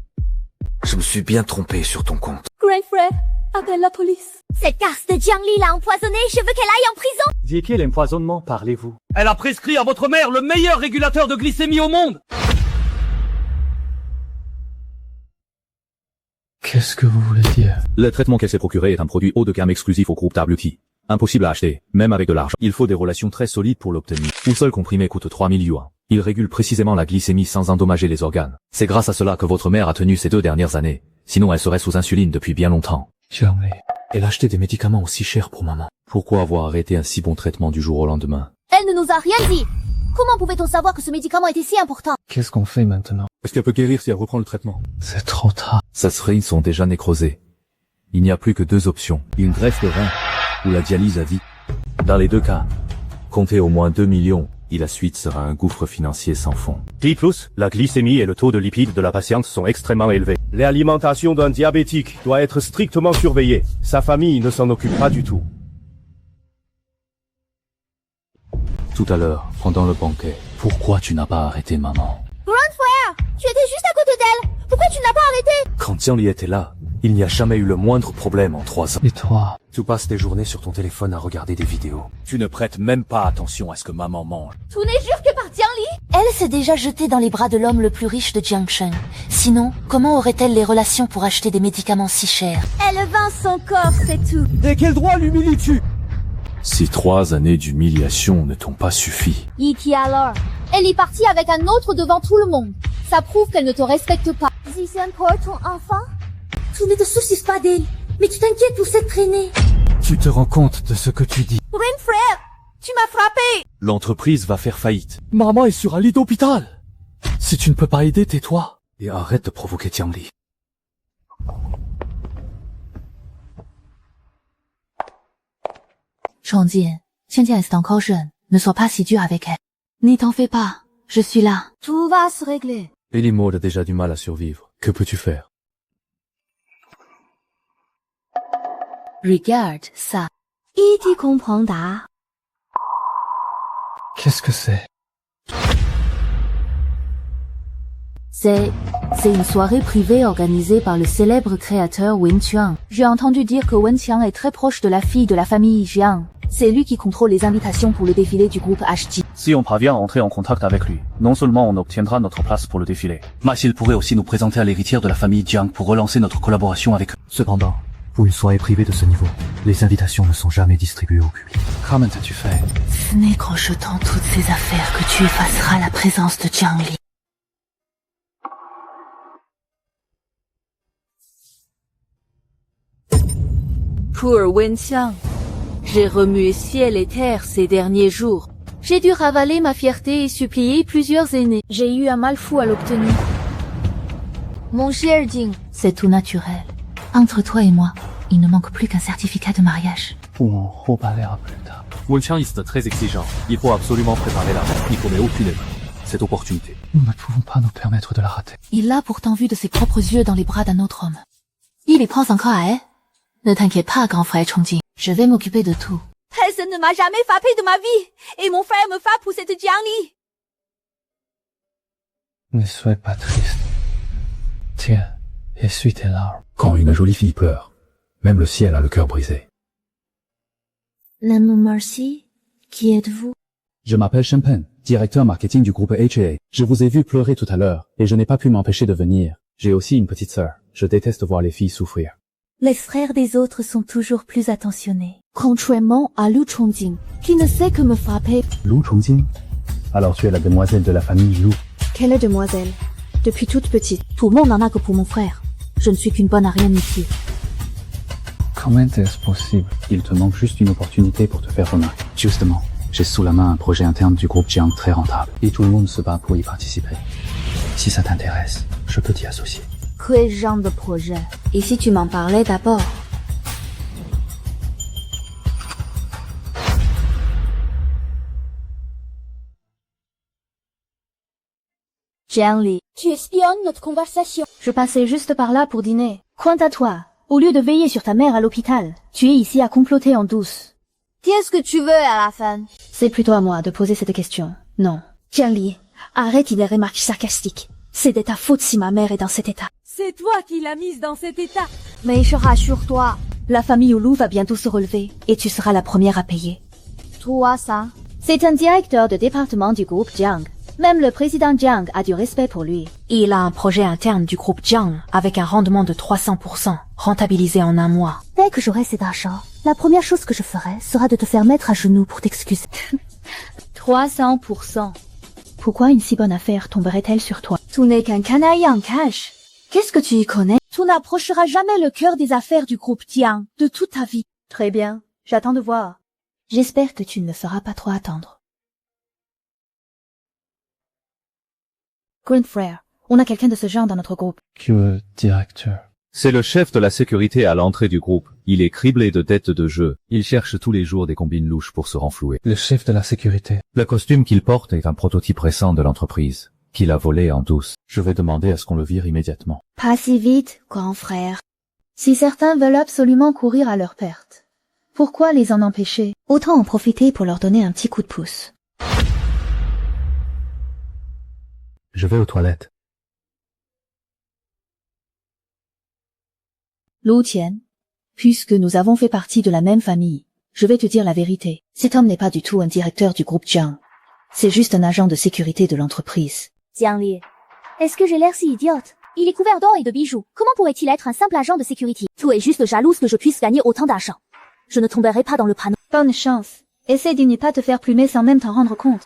S15: Je me suis bien trompé sur ton compte.
S5: Grand frère, appelle la police. Cette garce de Jiang Li l'a empoisonnée, je veux qu'elle aille en prison.
S9: De quel empoisonnement parlez-vous? Elle a prescrit à votre mère le meilleur régulateur de glycémie au monde!
S15: Qu'est-ce que vous voulez dire?
S13: Le traitement qu'elle s'est procuré est un produit haut de gamme exclusif au groupe WT. Impossible à acheter, même avec de l'argent. Il faut des relations très solides pour l'obtenir. Un seul comprimé coûte 3000 yuan. Il régule précisément la glycémie sans endommager les organes. C'est grâce à cela que votre mère a tenu ces 2 dernières années. Sinon elle serait sous insuline depuis bien longtemps.
S15: Jiangli, elle a acheté des médicaments aussi chers pour maman.
S13: Pourquoi avoir arrêté un si bon traitement du jour au lendemain?
S5: Elle ne nous a rien dit. Comment pouvait-on savoir que ce médicament était si important?
S15: Qu'est-ce qu'on fait maintenant?
S10: Est-ce qu'elle peut guérir si elle reprend le traitement?
S15: C'est trop tard.
S13: Sa seringues sont déjà nécrosées. Il n'y a plus que 2 options. Une greffe de rein ou la dialyse à vie. Dans les 2 cas, comptez au moins 2 millions et la suite sera un gouffre financier sans fond.
S8: T+, la glycémie et le taux de lipides de la patiente sont extrêmement élevés. L'alimentation d'un diabétique doit être strictement surveillée. Sa famille ne s'en occupe pas du tout.
S13: Tout à l'heure, pendant le banquet, pourquoi tu n'as pas arrêté maman?
S5: Grand frère, tu étais juste à côté d'elle. Pourquoi tu n'as pas arrêté?
S13: Quand Jiangli était là, il n'y a jamais eu le moindre problème en 3 ans.
S15: Et toi? Tu passes tes journées sur ton téléphone à regarder des vidéos.
S13: Tu ne prêtes même pas attention à ce que maman mange.
S5: Tout n'est jure que par Jiangli.
S1: Elle s'est déjà jetée dans les bras de l'homme le plus riche de Jiangcheng. Sinon, comment aurait-elle les relations pour acheter des médicaments si chers?
S5: Elle vend son corps, c'est tout.
S10: De quel droit l'humilies-tu?
S13: Si 3 années d'humiliation ne t'ont pas suffi.
S5: Iki alors. Elle est partie avec un autre devant tout le monde. Ça prouve qu'elle ne te respecte pas. Zizan pour ton enfant? Tu ne te soucies pas d'elle, mais tu t'inquiètes pour cette traînée.
S15: Tu te rends compte de ce que tu dis?
S5: Grand frère, tu m'as frappé.
S13: L'entreprise va faire faillite.
S10: Maman est sur un lit d'hôpital. Si tu ne peux pas aider, tais-toi.
S15: Et arrête de provoquer Jiangli.
S2: Chongjian, 现在 est encore jeune, ne sois pas si dur avec elle. N'y t'en fais pas, je suis là.
S5: Tout va se régler.
S13: Elimo a déjà du mal à survivre. Que peux-tu faire?
S2: Regarde ça.
S5: Iti comprendra.
S15: Qu'est-ce que c'est?
S2: C'est une soirée privée organisée par le célèbre créateur Wen Qiang. J'ai entendu dire que Wen Qiang est très proche de la fille de la famille Jiang. C'est lui qui contrôle les invitations pour le défilé du groupe HG.
S22: Si on parvient à entrer en contact avec lui, non seulement on obtiendra notre place pour le défilé, mais il pourrait aussi nous présenter à l'héritière de la famille Jiang pour relancer notre collaboration avec eux.
S15: Cependant, pour une soirée privée de ce niveau, les invitations ne sont jamais distribuées au public. Comment as-tu fait?
S1: Ce n'est qu'en jetant toutes ces affaires que tu effaceras la présence de Jiangli.
S16: Pour Wen Qiang, j'ai remué ciel et terre ces derniers jours. J'ai dû ravaler ma fierté et supplier plusieurs aînés. J'ai eu un mal fou à l'obtenir.
S5: Mon cher Jing,
S2: c'est tout naturel. Entre toi et moi, il ne manque plus qu'un certificat de mariage.
S15: Ou on reparlera plus tard.
S13: Wen Qiang est très exigeant. Il faut absolument préparer la mort. Il ne commet aucune erreur. Cette opportunité.
S15: Nous ne pouvons pas nous permettre de la rater.
S2: Il l'a pourtant vu de ses propres yeux dans les bras d'un autre homme. Il y prend encore à elle. Ne t'inquiète pas, grand frère Chongjin. Je vais m'occuper de tout.
S5: Personne ne m'a jamais frappé de ma vie. Et mon frère me frappe pour cette Jiangli.
S15: Ne sois pas triste. Tiens, essuie tes larmes.
S13: Quand une jolie fille pleure, même le ciel a le cœur brisé.
S5: L'amour merci, qui êtes-vous?
S22: Je m'appelle Shenpen, directeur marketing du groupe HA. Je vous ai vu pleurer tout à l'heure, et je n'ai pas pu m'empêcher de venir. J'ai aussi une petite sœur. Je déteste voir les filles souffrir.
S5: Les frères des autres sont toujours plus attentionnés.
S2: Contrairement à Lu Chongjin, qui ne sait que me frapper.
S22: Lu Chongjin? Alors tu es la demoiselle de la famille Lu.
S2: Quelle demoiselle? Depuis toute petite. Tout le monde n'en a que pour mon frère. Je ne suis qu'une bonne à rien ici.
S15: Comment est-ce possible?
S22: Il te manque juste une opportunité pour te faire remarquer. Justement, j'ai sous la main un projet interne du groupe Jiang très rentable. Et tout le monde se bat pour y participer. Si ça t'intéresse, je peux t'y associer.
S2: Quel genre de projet? Et si tu m'en parlais d'abord?
S5: Jiangli, tu espionnes notre conversation.
S2: Je passais juste par là pour dîner. Quant à toi, au lieu de veiller sur ta mère à l'hôpital, tu es ici à comploter en douce.
S5: Qu'est-ce que tu veux à la fin?
S2: C'est plutôt à moi de poser cette question. Non. Jiangli, arrête les remarques sarcastiques. C'est de ta faute si ma mère est dans cet état.
S16: C'est toi qui l'as mise dans cet état.
S2: Mais je rassure-toi, la famille Oulu va bientôt se relever et tu seras la première à payer.
S5: Toi, ça?
S2: C'est un directeur de département du groupe Jiang. Même le président Jiang a du respect pour lui.
S7: Il a un projet interne du groupe Jiang avec un rendement de 300%, rentabilisé en un mois.
S2: Dès que j'aurai cet argent, la première chose que je ferai sera de te faire mettre à genoux pour t'excuser. 300%.
S7: Pourquoi une si bonne affaire tomberait-elle sur toi?
S2: Tu n'es qu'un canaille en cash. Qu'est-ce que tu y connais? Tu n'approcheras jamais le cœur des affaires du groupe Jiang de toute ta vie.
S7: Très bien, j'attends de voir. J'espère que tu ne me feras pas trop attendre. Grand frère, on a quelqu'un de ce genre dans notre groupe.
S22: Qui est le directeur?
S13: C'est le chef de la sécurité à l'entrée du groupe. Il est criblé de dettes de jeu. Il cherche tous les jours des combines louches pour se renflouer.
S22: Le chef de la sécurité.
S13: Le costume qu'il porte est un prototype récent de l'entreprise, qu'il a volé en douce.
S22: Je vais demander à ce qu'on le vire immédiatement.
S2: Pas si vite, grand frère. Si certains veulent absolument courir à leur perte, pourquoi les en empêcher?
S7: Autant en profiter pour leur donner un petit coup de pouce.
S22: Je vais aux toilettes.
S7: Lu Qian, puisque nous avons fait partie de la même famille, je vais te dire la vérité. Cet homme n'est pas du tout un directeur du groupe Jiang. C'est juste un agent de sécurité de l'entreprise.
S5: Jiang Li, est-ce que j'ai l'air si idiote? Il est couvert d'or et de bijoux. Comment pourrait-il être un simple agent de sécurité? Tu es juste jalouse que je puisse gagner autant d'argent. Je ne tomberai pas dans le panneau.
S7: Bonne chance. Essaie de ne pas te faire plumer sans même t'en rendre compte.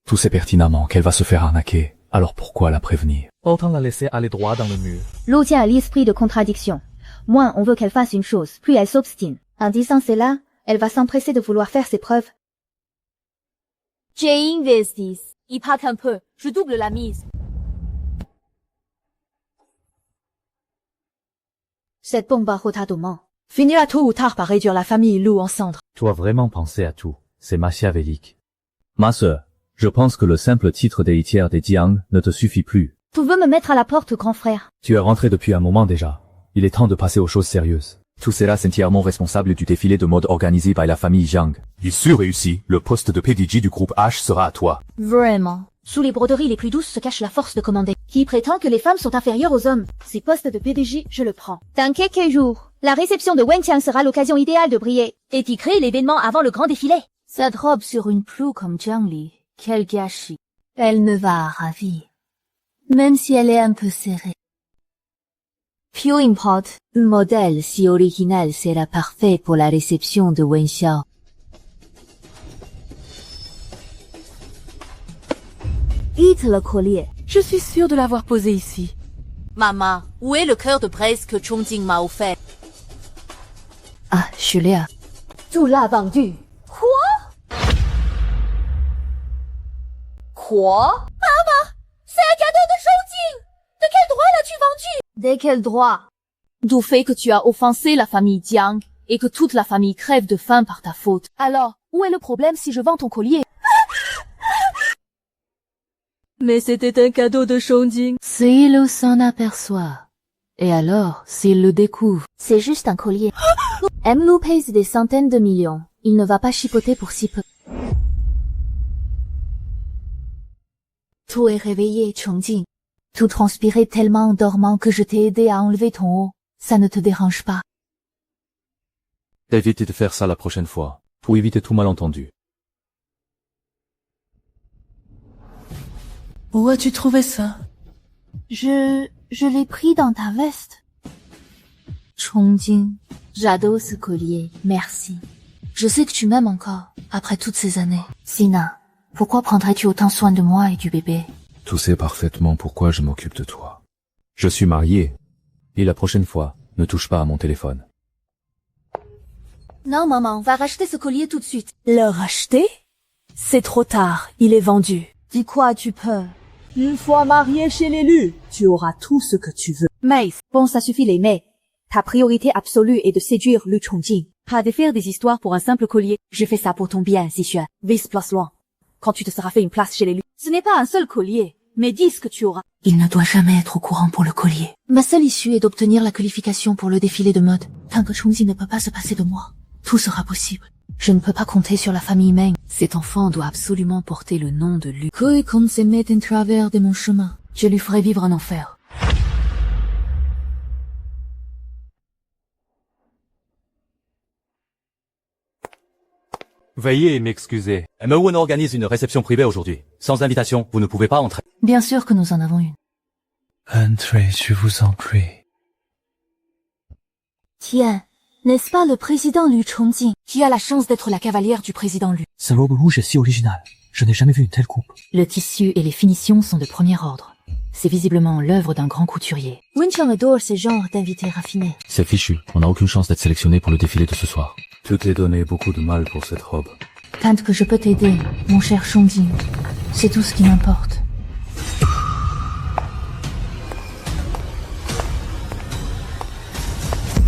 S15: Tu sais pertinemment qu'elle va se faire arnaquer. Alors pourquoi la prévenir?
S10: Autant la laisser aller droit dans le mur.
S2: Lu Qian a l'esprit de contradiction. Moins on veut qu'elle fasse une chose, plus elle s'obstine. En disant cela, elle va s'empresser de vouloir faire ses preuves.
S5: J'ai investi. Il part un peu. Je double la mise.
S7: Cette bombe à retardement finira tôt ou tard par réduire la famille Lu en cendres.
S13: Tu as vraiment pensé à tout. C'est machiavélique. Ma sœur, je pense que le simple titre d'héritière des Jiang ne te suffit plus.
S2: Tu veux me mettre à la porte, grand frère?
S13: Tu es rentré depuis un moment déjà. Il est temps de passer aux choses sérieuses. Tout cela est entièrement responsable du défilé de mode organisé par la famille Jiang.
S8: Il réussi, le poste de PDG du groupe H sera à toi.
S2: Vraiment.
S7: Sous les broderies les plus douces se cache la force de commander. Qui prétend que les femmes sont inférieures aux hommes? Ces postes de PDG, je le prends.
S2: Dans quelques jours, la réception de Wenqiang sera l'occasion idéale de briller.
S5: Et t'y crées l'événement avant le grand défilé.
S1: Cette robe sur une ploue comme Jiang Li, quel gâchis. Elle me va à ravir. Même si elle est un peu serrée. Peu importe, un modèle si original sera parfait pour la réception de Wenxiao. Hite le collier.
S16: Je suis sûre de l'avoir posé ici.
S12: Maman, où est le cœur de braise que Chongjing m'a offert?
S1: Ah, je l'ai.
S5: Tu l'as vendu. Quoi? Quoi? Maman, c'est un cadeau de Chongjing. De quel droit l'as-tu vendu?
S1: De quel droit?
S5: Du fait que tu as offensé la famille Jiang et que toute la famille crève de faim par ta faute. Alors, où est le problème si je vends ton collier?
S16: Mais c'était un cadeau de Chongjing.
S1: S'il s'en aperçoit. Et alors, s'il le découvre? C'est juste un collier. Emlu pèse des centaines de millions. Il ne va pas chipoter pour si peu. Tu es réveillé, Chongjing. Tu transpirais tellement en dormant que je t'ai aidé à enlever ton haut. Ça ne te dérange pas?
S13: Évitez de faire ça la prochaine fois, pour éviter tout malentendu.
S16: Où as-tu trouvé ça?
S1: Je l'ai pris dans ta veste. Chongjing, j'adore ce collier, merci. Je sais que tu m'aimes encore, après toutes ces années. Sina, pourquoi prendrais-tu autant soin de moi et du bébé?
S15: Tu sais parfaitement pourquoi je m'occupe de toi.
S13: Je suis marié. Et la prochaine fois, ne touche pas à mon téléphone.
S5: Non, maman, va racheter ce collier tout de suite.
S16: Le racheter? C'est trop tard, il est vendu.
S1: Dis quoi, tu peux?
S16: Une fois marié chez l'élu, tu auras tout ce que tu veux.
S7: Maïs, bon ça suffit les mais. Ta priorité absolue est de séduire Lu Chongjing. Pas de faire des histoires pour un simple collier. Je fais ça pour ton bien, Zixuan. Vise place loin. Quand tu te seras fait une place chez l'élu. Ce n'est pas un seul collier, mais 10 que tu auras.
S1: Il ne doit jamais être au courant pour le collier. Ma seule issue est d'obtenir la qualification pour le défilé de mode. Tant que Chongjing ne peut pas se passer de moi, tout sera possible. Je ne peux pas compter sur la famille Meng. Cet enfant doit absolument porter le nom de Lu. Que qu'on se mette en travers de mon chemin, je lui ferai vivre un enfer.
S8: Veuillez m'excuser.
S13: Mewen organise une réception privée aujourd'hui. Sans invitation, vous ne pouvez pas entrer.
S11: Bien sûr que nous en avons une.
S15: Entrez, je vous en prie.
S5: Tiens, n'est-ce pas le président Lu Chongjing?
S7: Qui a la chance d'être la cavalière du président Lu.
S15: Sa robe rouge est si originale. Je n'ai jamais vu une telle coupe.
S7: Le tissu et les finitions sont de premier ordre. C'est visiblement l'œuvre d'un grand couturier.
S2: Wenqiang adore ce genre d'invités raffinés.
S6: C'est fichu, on n'a aucune chance d'être sélectionné pour le défilé de ce soir.
S15: Tu t'es donné beaucoup de mal pour cette robe.
S11: Tant que je peux t'aider, mon cher Chongjing, c'est tout ce qui m'importe.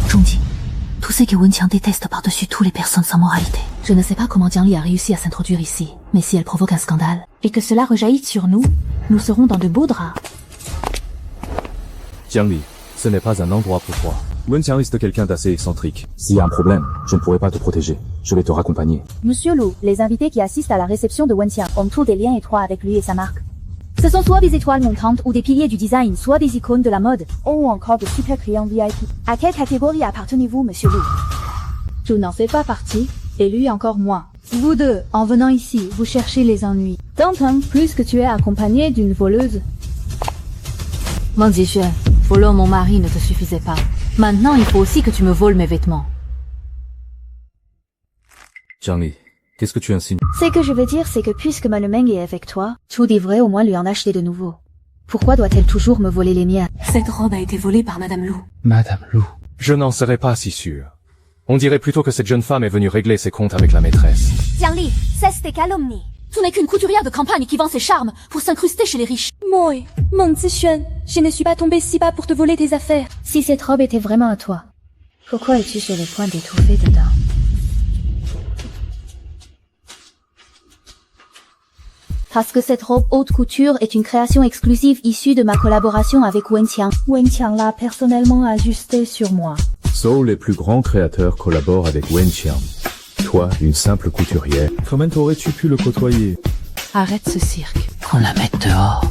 S11: Chongjing, tu sais que Wenqiang déteste par-dessus tout les personnes sans moralité.
S7: Je ne sais pas comment Jiang Li a réussi à s'introduire ici, mais si elle provoque un scandale, et que cela rejaillisse sur nous, nous serons dans de beaux draps.
S13: Jiang Li, ce n'est pas un endroit pour toi. Wenqiang reste quelqu'un d'assez excentrique. S'il y a un problème, je ne pourrai pas te protéger. Je vais te raccompagner.
S2: Monsieur Lu, les invités qui assistent à la réception de Wenqiang ont tous des liens étroits avec lui et sa marque. Ce sont soit des étoiles montantes ou des piliers du design, soit des icônes de la mode, ou encore de super clients VIP. À quelle catégorie appartenez-vous, monsieur Lu?
S3: Je n'en fais pas partie, et lui encore moins. Vous deux, en venant ici, vous cherchez les ennuis. D'autant plus que tu es accompagné d'une voleuse.
S7: Mon Zixuan, voler mon mari ne te suffisait pas. Maintenant, il faut aussi que tu me voles mes vêtements.
S13: Jiang Li, qu'est-ce que tu insinues?
S2: Ce que je veux dire, c'est que puisque Ma Lumeng est avec toi, tu devrais au moins lui en acheter de nouveaux. Pourquoi doit-elle toujours me voler les miens?
S7: Cette robe a été volée par Madame Lu.
S15: Madame Lu.
S8: Je n'en serais pas si sûr. On dirait plutôt que cette jeune femme est venue régler ses comptes avec la maîtresse.
S5: Jiang Li, cesse tes calomnies.
S7: Tu n'es qu'une couturière de campagne qui vend ses charmes pour s'incruster chez les riches.
S3: Moi, mon Zixuan, je ne suis pas tombée si bas pour te voler tes affaires.
S2: Si cette robe était vraiment à toi, pourquoi es-tu sur le point d'étouffer dedans? Parce que cette robe haute couture est une création exclusive issue de ma collaboration avec Wenqiang.
S3: Wenqiang l'a personnellement ajustée sur moi.
S13: Seuls les plus grands créateurs collaborent avec Wenqiang. Toi, une simple couturière. Comment aurais-tu pu le côtoyer?
S7: Arrête ce cirque.
S15: Qu'on la mette dehors.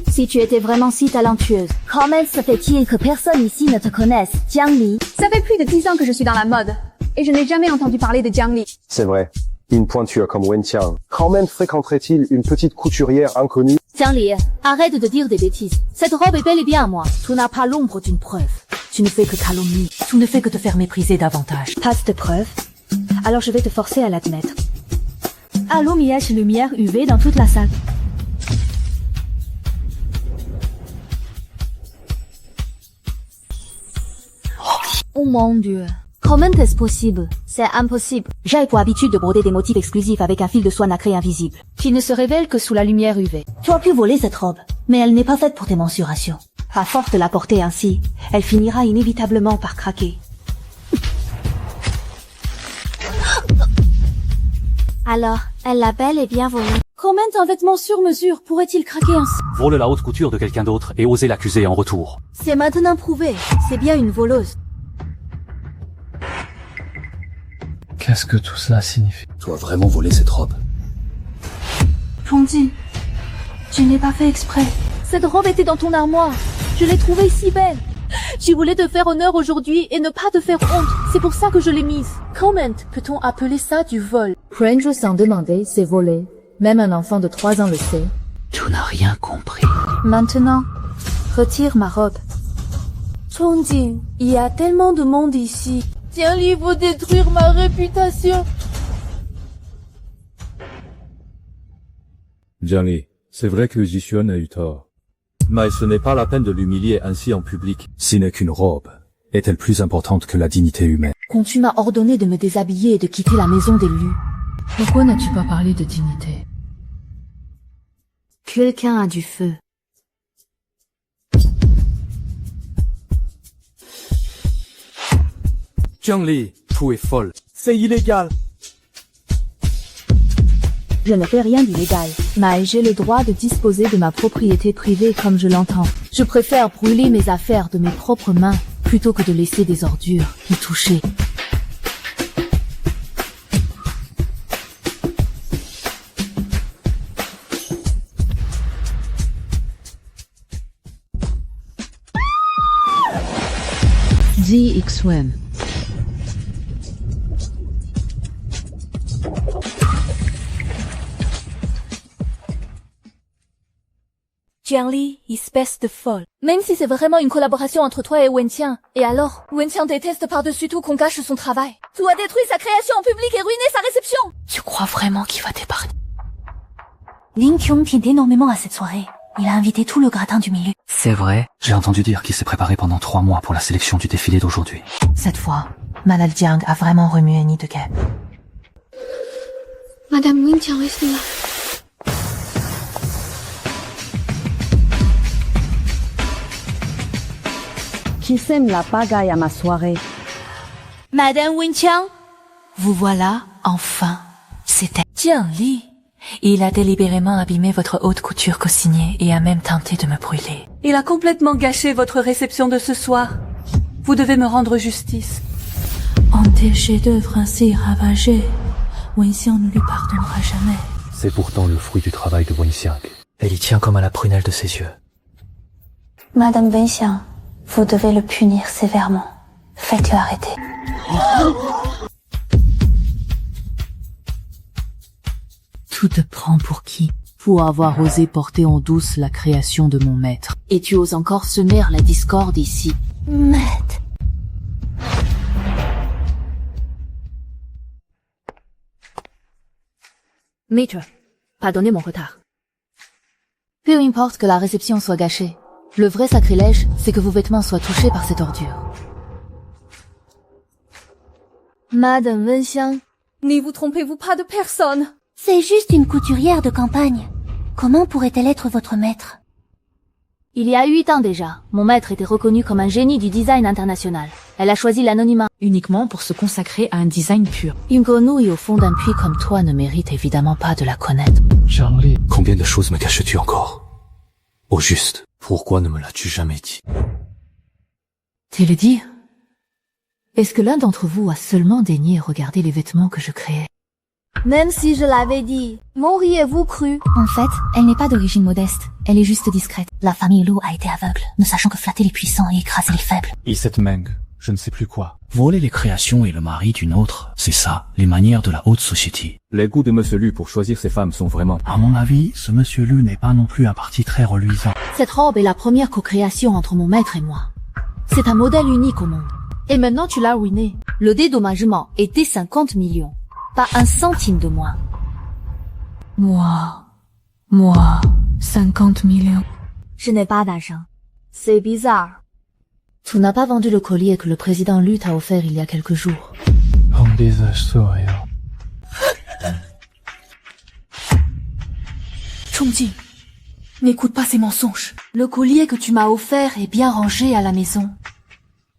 S2: Si tu étais vraiment si talentueuse, comment se fait-il que personne ici ne te connaisse, Jiang Li?
S3: Ça fait plus de 10 ans que je suis dans la mode, et je n'ai jamais entendu parler de Jiang Li.
S8: C'est vrai. Une pointure comme Wenqiang. Quand même fréquenterait-il une petite couturière inconnue?
S2: Jiang Li, arrête de dire des bêtises. Cette robe est bel et bien à moi. Tu n'as pas l'ombre d'une preuve.
S7: Tu ne fais que calomnie. Tu ne fais que te faire mépriser davantage.
S2: Pas de preuve? Alors je vais te forcer à l'admettre.
S3: Allumage lumière UV dans toute la salle.
S2: Oh mon Dieu. Comment est-ce possible? C'est impossible.
S7: J'ai pour habitude de broder des motifs exclusifs avec un fil de soie nacré invisible,
S2: qui ne se révèle que sous la lumière UV.
S7: Tu as pu voler cette robe, mais elle n'est pas faite pour tes mensurations. À force de la porter ainsi, elle finira inévitablement par craquer.
S2: Alors, elle l'a bel et bien volée.
S3: Comment un vêtement sur mesure pourrait-il craquer ainsi?
S6: Vole la haute couture de quelqu'un d'autre et oser l'accuser en retour.
S2: C'est maintenant prouvé. C'est bien une voleuse.
S15: Qu'est-ce que tout cela signifie?
S13: Tu as vraiment volé cette robe?
S3: Chongjing, je n'ai pas fait exprès. Cette robe était dans ton armoire. Je l'ai trouvée si belle. Je voulais te faire honneur aujourd'hui et ne pas te faire honte. C'est pour ça que je l'ai mise. Comment peut-on appeler ça du vol? Prange sans demander, c'est voler. Même un enfant de 3 ans le sait.
S15: Tu n'as rien compris.
S3: Maintenant, retire ma robe. Chongjing, il y a tellement de monde ici. Jiang Li veut détruire ma réputation.
S13: Jiang Li, c'est vrai que Zixuan a eu tort. Mais ce n'est pas la peine de l'humilier ainsi en public. Ce n'est qu'une robe. Est-elle plus importante que la dignité humaine?
S7: Quand tu m'as ordonné de me déshabiller et de quitter la maison des Lu.
S11: Pourquoi n'as-tu pas parlé de dignité?
S2: Quelqu'un a du feu.
S8: Jiang Li, tu es folle. C'est illégal.
S3: Je ne fais rien d'illégal, mais j'ai le droit de disposer de ma propriété privée comme je l'entends. Je préfère brûler mes affaires de mes propres mains plutôt que de laisser des ordures y toucher.
S11: ZXWM.
S3: Jiangli, espèce de folle. Même si c'est vraiment une collaboration entre toi et Wenqiang, et alors, Wenqiang déteste par-dessus tout qu'on cache son travail. Tu as détruit sa création en public et ruiné sa réception.
S1: Tu crois vraiment qu'il va t'épargner?
S11: Ling Qiong tient énormément à cette soirée. Il a invité tout le gratin du milieu.
S22: C'est vrai. J'ai entendu dire qu'il s'est préparé pendant 3 mois pour la sélection du défilé d'aujourd'hui.
S11: Cette fois, Madame Jiang a vraiment remué nid de guêpe.
S5: Madame Wenqiang reste là.
S7: Qui sème la pagaille à ma soirée?
S3: Madame Wenqiang?
S1: Vous voilà, enfin. C'était
S3: Jiangli.
S1: Il a délibérément abîmé votre haute couture co-signée et a même tenté de me brûler.
S3: Il a complètement gâché votre réception de ce soir. Vous devez me rendre justice.
S1: En des chefs-d'œuvre ainsi ravagés, Wenxiang ne lui pardonnera jamais.
S13: C'est pourtant le fruit du travail de Wenxiang.
S22: Elle y tient comme à la prunelle de ses yeux.
S11: Madame Wenxiang, vous devez le punir sévèrement. Faites-le arrêter.
S14: Tu te prends pour qui? Pour avoir osé porter en douce la création de mon maître. Et tu oses encore semer la discorde ici.
S11: Maître.
S3: Maître, pardonnez mon retard.
S2: Peu importe que la réception soit gâchée. Le vrai sacrilège, c'est que vos vêtements soient touchés par cette ordure.
S3: Madame Wenxiang, ne vous trompez-vous pas de personne?
S11: C'est juste une couturière de campagne. Comment pourrait-elle être votre maître?
S2: Il y a 8 ans déjà, mon maître était reconnu comme un génie du design international. Elle a choisi l'anonymat.
S14: Uniquement pour se consacrer à un design pur.
S2: Une grenouille au fond d'un puits comme toi ne mérite évidemment pas de la connaître.
S22: Jiangli.
S15: Combien de choses me caches-tu encore? Au juste, pourquoi ne me l'as-tu jamais dit?
S14: Tu le dis? Est-ce que l'un d'entre vous a seulement daigné regarder les vêtements que je créais?
S5: Même si je l'avais dit, m'auriez-vous cru?
S11: En fait, elle n'est pas d'origine modeste. Elle est juste discrète. La famille Lu a été aveugle, ne sachant que flatter les puissants et écraser les faibles.
S10: Et cette Meng, je ne sais plus quoi. Voler les créations et le mari d'une autre, c'est ça, les manières de la haute société.
S13: Les goûts de Monsieur Lu pour choisir ses femmes sont vraiment...
S10: À mon avis, ce Monsieur Lu n'est pas non plus un parti très reluisant.
S2: Cette robe est la première co-création entre mon maître et moi. C'est un modèle unique au monde. Et maintenant tu l'as ruiné. Le dédommagement était 50 millions. Pas un centime de moins.
S1: Moi, 50 millions.
S5: Je n'ai pas d'argent. C'est bizarre.
S2: Tu n'as pas vendu le collier que le président Lu t'a offert il y a quelques jours.
S10: Un visage souriant.
S1: Chongqing, n'écoute pas ces mensonges.
S2: Le collier que tu m'as offert est bien rangé à la maison.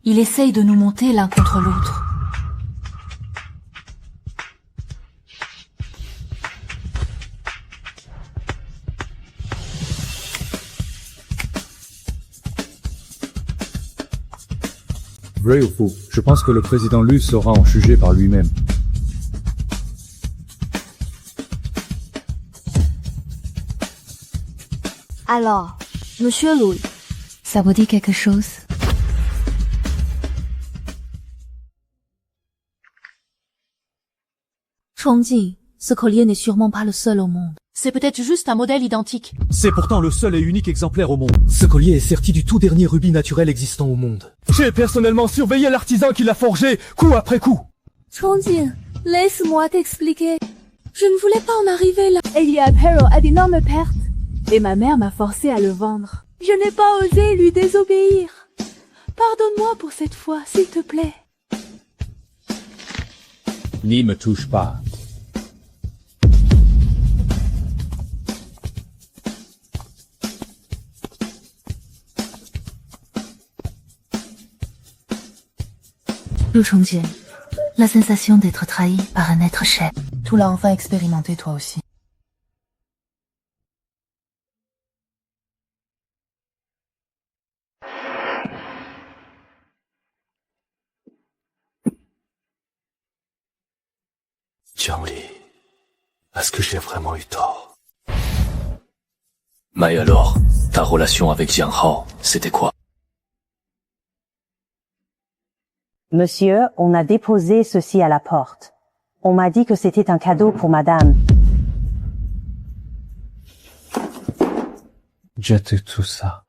S2: Il essaye de nous monter l'un contre l'autre.
S13: Vrai ou faux? Je pense que le président Lu sera en juger par lui-même.
S5: Alors, Monsieur Lu.
S11: Ça vous dit quelque chose?
S2: Chongqing, ce collier n'est sûrement pas le seul au monde. C'est peut-être juste un modèle identique.
S10: C'est pourtant le seul et unique exemplaire au monde. Ce collier est serti du tout dernier rubis naturel existant au monde. J'ai personnellement surveillé l'artisan qui l'a forgé, coup après coup.
S3: Chongqing, laisse-moi t'expliquer. Je ne voulais pas en arriver là. Elia Apparel a d'énormes pertes. Et ma mère m'a forcé à le vendre. Je n'ai pas osé lui désobéir. Pardonne-moi pour cette fois, s'il te plaît.
S8: N'y me touche pas.
S2: Lu Chongqing, la sensation d'être trahi par un être cher. Tu l'as enfin expérimenté toi aussi.
S15: Jiangli, est-ce que j'ai vraiment eu tort? Mais alors, ta relation avec Jiang Hao, c'était quoi?
S7: Monsieur, on a déposé ceci à la porte. On m'a dit que c'était un cadeau pour madame.
S22: Jette tout ça.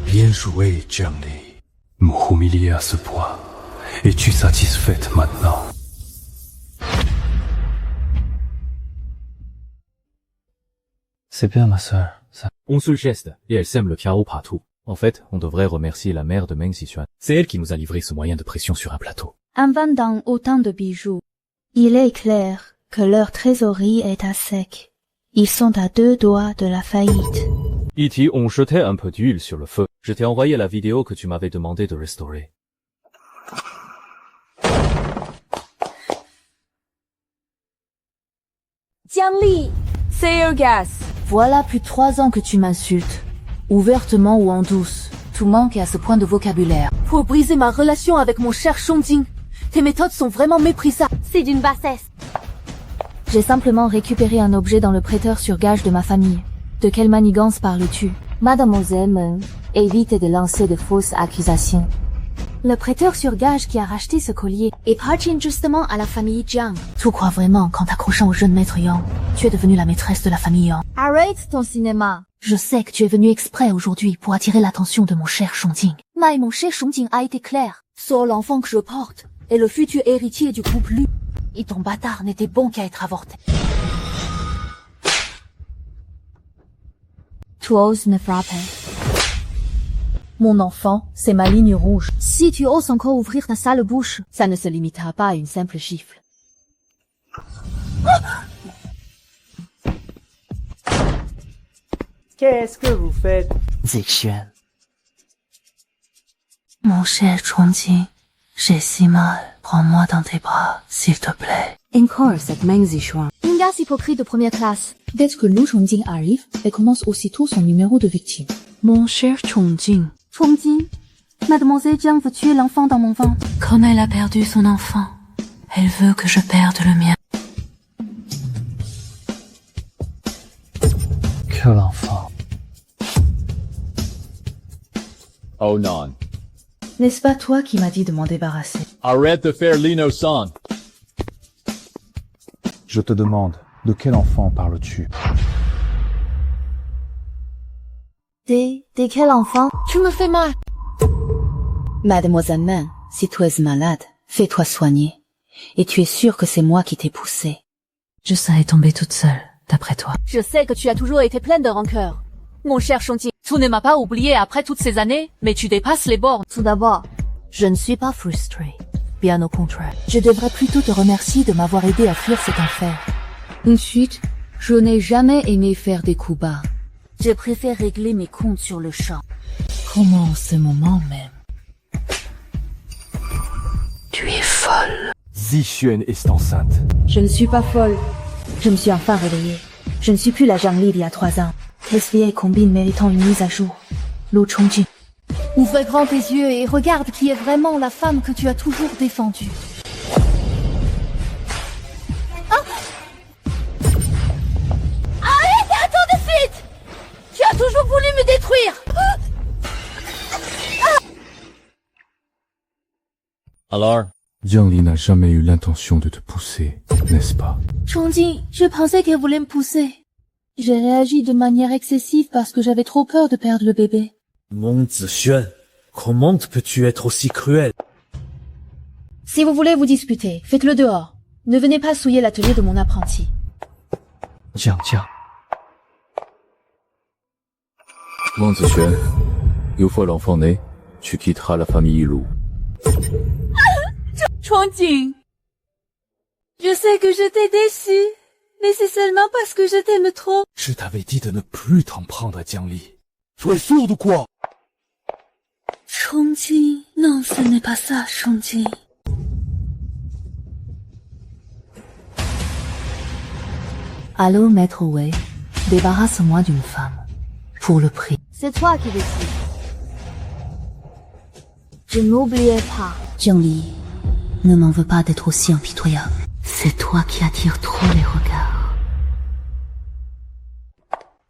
S6: Bien joué, Jiang Li. M'humilier à ce point. Es-tu satisfaite maintenant?
S22: C'est bien, ma sœur, ça.
S13: Un seul geste, et elle sème le chaos partout. En fait, on devrait remercier la mère de Meng Xishuan. C'est elle qui nous a livré ce moyen de pression sur un plateau.
S11: En vendant autant de bijoux, il est clair que leur trésorerie est à sec. Ils sont à 2 doigts de la faillite.
S13: E.T., on jetait un peu d'huile sur le feu. Je t'ai envoyé la vidéo que tu m'avais demandé de restaurer.
S3: Jiang Li, say your gas. Voilà plus de 3 ans que tu m'insultes. Ouvertement ou en douce. Tout manque à ce point de vocabulaire. Pour briser ma relation avec mon cher Chongjing. Tes méthodes sont vraiment méprisables.
S5: C'est d'une bassesse.
S2: J'ai simplement récupéré un objet dans le prêteur sur gage de ma famille. De quelle manigance parles-tu?
S5: Mademoiselle Meng, évitez de lancer de fausses accusations.
S2: Le prêteur sur gage qui a racheté ce collier appartient justement à la famille Jiang. Tu crois vraiment qu'en t'accrochant au jeune maître Yang, tu es devenue la maîtresse de la famille Yang?
S5: Arrête ton cinéma.
S2: Je sais que tu es venu exprès aujourd'hui pour attirer l'attention de mon cher Chongjing. Mais mon cher Chongjing a été clair. Sur l'enfant que je porte est le futur héritier du groupe Lu. Et ton bâtard n'était bon qu'à être avorté.
S5: Tu oses me frapper.
S3: Mon enfant, c'est ma ligne rouge.
S2: Si tu oses encore ouvrir ta sale bouche,
S3: ça ne se limitera pas à une simple gifle.
S9: Qu'est-ce que vous faites?
S14: Zixuan.
S11: Mon cher Chongjing, j'ai si mal. Prends-moi dans tes bras, s'il te plaît.
S7: Encore cette Meng Xishuan.
S2: Une gasse hypocrite de première classe.
S14: Dès que Lu Chongjing arrive, elle commence aussitôt son numéro de victime.
S11: Mon cher Chongjing.
S2: Chongjing, Mademoiselle Jiang veut tuer l'enfant dans mon ventre.
S11: Comme elle a perdu son enfant, elle veut que je perde le mien.
S22: Quel enfant?
S15: Oh non.
S14: N'est-ce pas toi qui m'as dit de m'en débarrasser?
S15: Arrête de faire l'innocent.
S22: Je te demande, de quel enfant parles-tu?
S2: Des quel enfant? Tu me fais mal.
S7: Mademoiselle Meng, si tu es malade, fais-toi soigner. Et tu es sûr que c'est moi qui t'ai poussé.
S11: Je serais tombée toute seule, d'après toi.
S3: Je sais que tu as toujours été pleine de rancœur. Mon cher Chongjing, tu ne m'as pas oublié après toutes ces années, mais tu dépasses les bornes.
S2: Tout d'abord,
S3: je ne suis pas frustrée. Bien au contraire.
S2: Je devrais plutôt te remercier de m'avoir aidé à fuir cet enfer.
S7: Ensuite, je n'ai jamais aimé faire des coups bas.
S3: Je préfère régler mes comptes sur le champ.
S11: Comment en ce moment même? Tu es folle.
S8: Zixuan est enceinte.
S2: Je ne suis pas folle. Je me suis enfin réveillée. Je ne suis plus la Jiang Li d'il y a 3 ans. Quelle vieille combine méritant une mise à jour. Lu Chongjing. Ouvre grand tes yeux et regarde qui est vraiment la femme que tu as toujours défendue.
S5: Arrête, attends de suite! Tu as toujours voulu me détruire!
S15: Alors?
S6: Jiang Li n'a jamais eu l'intention de te pousser, n'est-ce pas?
S2: Chongjing, je pensais qu'elle voulait me pousser. J'ai réagi de manière excessive parce que j'avais trop peur de perdre le bébé.
S17: Meng Zixuan, comment peux-tu être aussi cruel?
S2: Si vous voulez vous disputer, faites-le dehors. Ne venez pas souiller l'atelier de mon apprenti.
S22: Jiang.
S13: Meng Zixuan, une fois l'enfant né, tu quitteras la famille Lu.
S3: Chongjing, je sais que je t'ai déçu, mais c'est seulement parce que je t'aime trop.
S15: Je t'avais dit de ne plus t'en prendre à Jiang Li. Tu es sourde ou quoi?
S11: Chongjing, non, ce n'est pas ça, Chongjing.
S14: Allô, maître Wei, débarrasse-moi d'une femme. Pour le prix.
S2: C'est toi qui décides. Je n'oubliais pas.
S14: Jiang Li, ne m'en veux pas d'être aussi impitoyable. C'est toi qui attires trop les regards.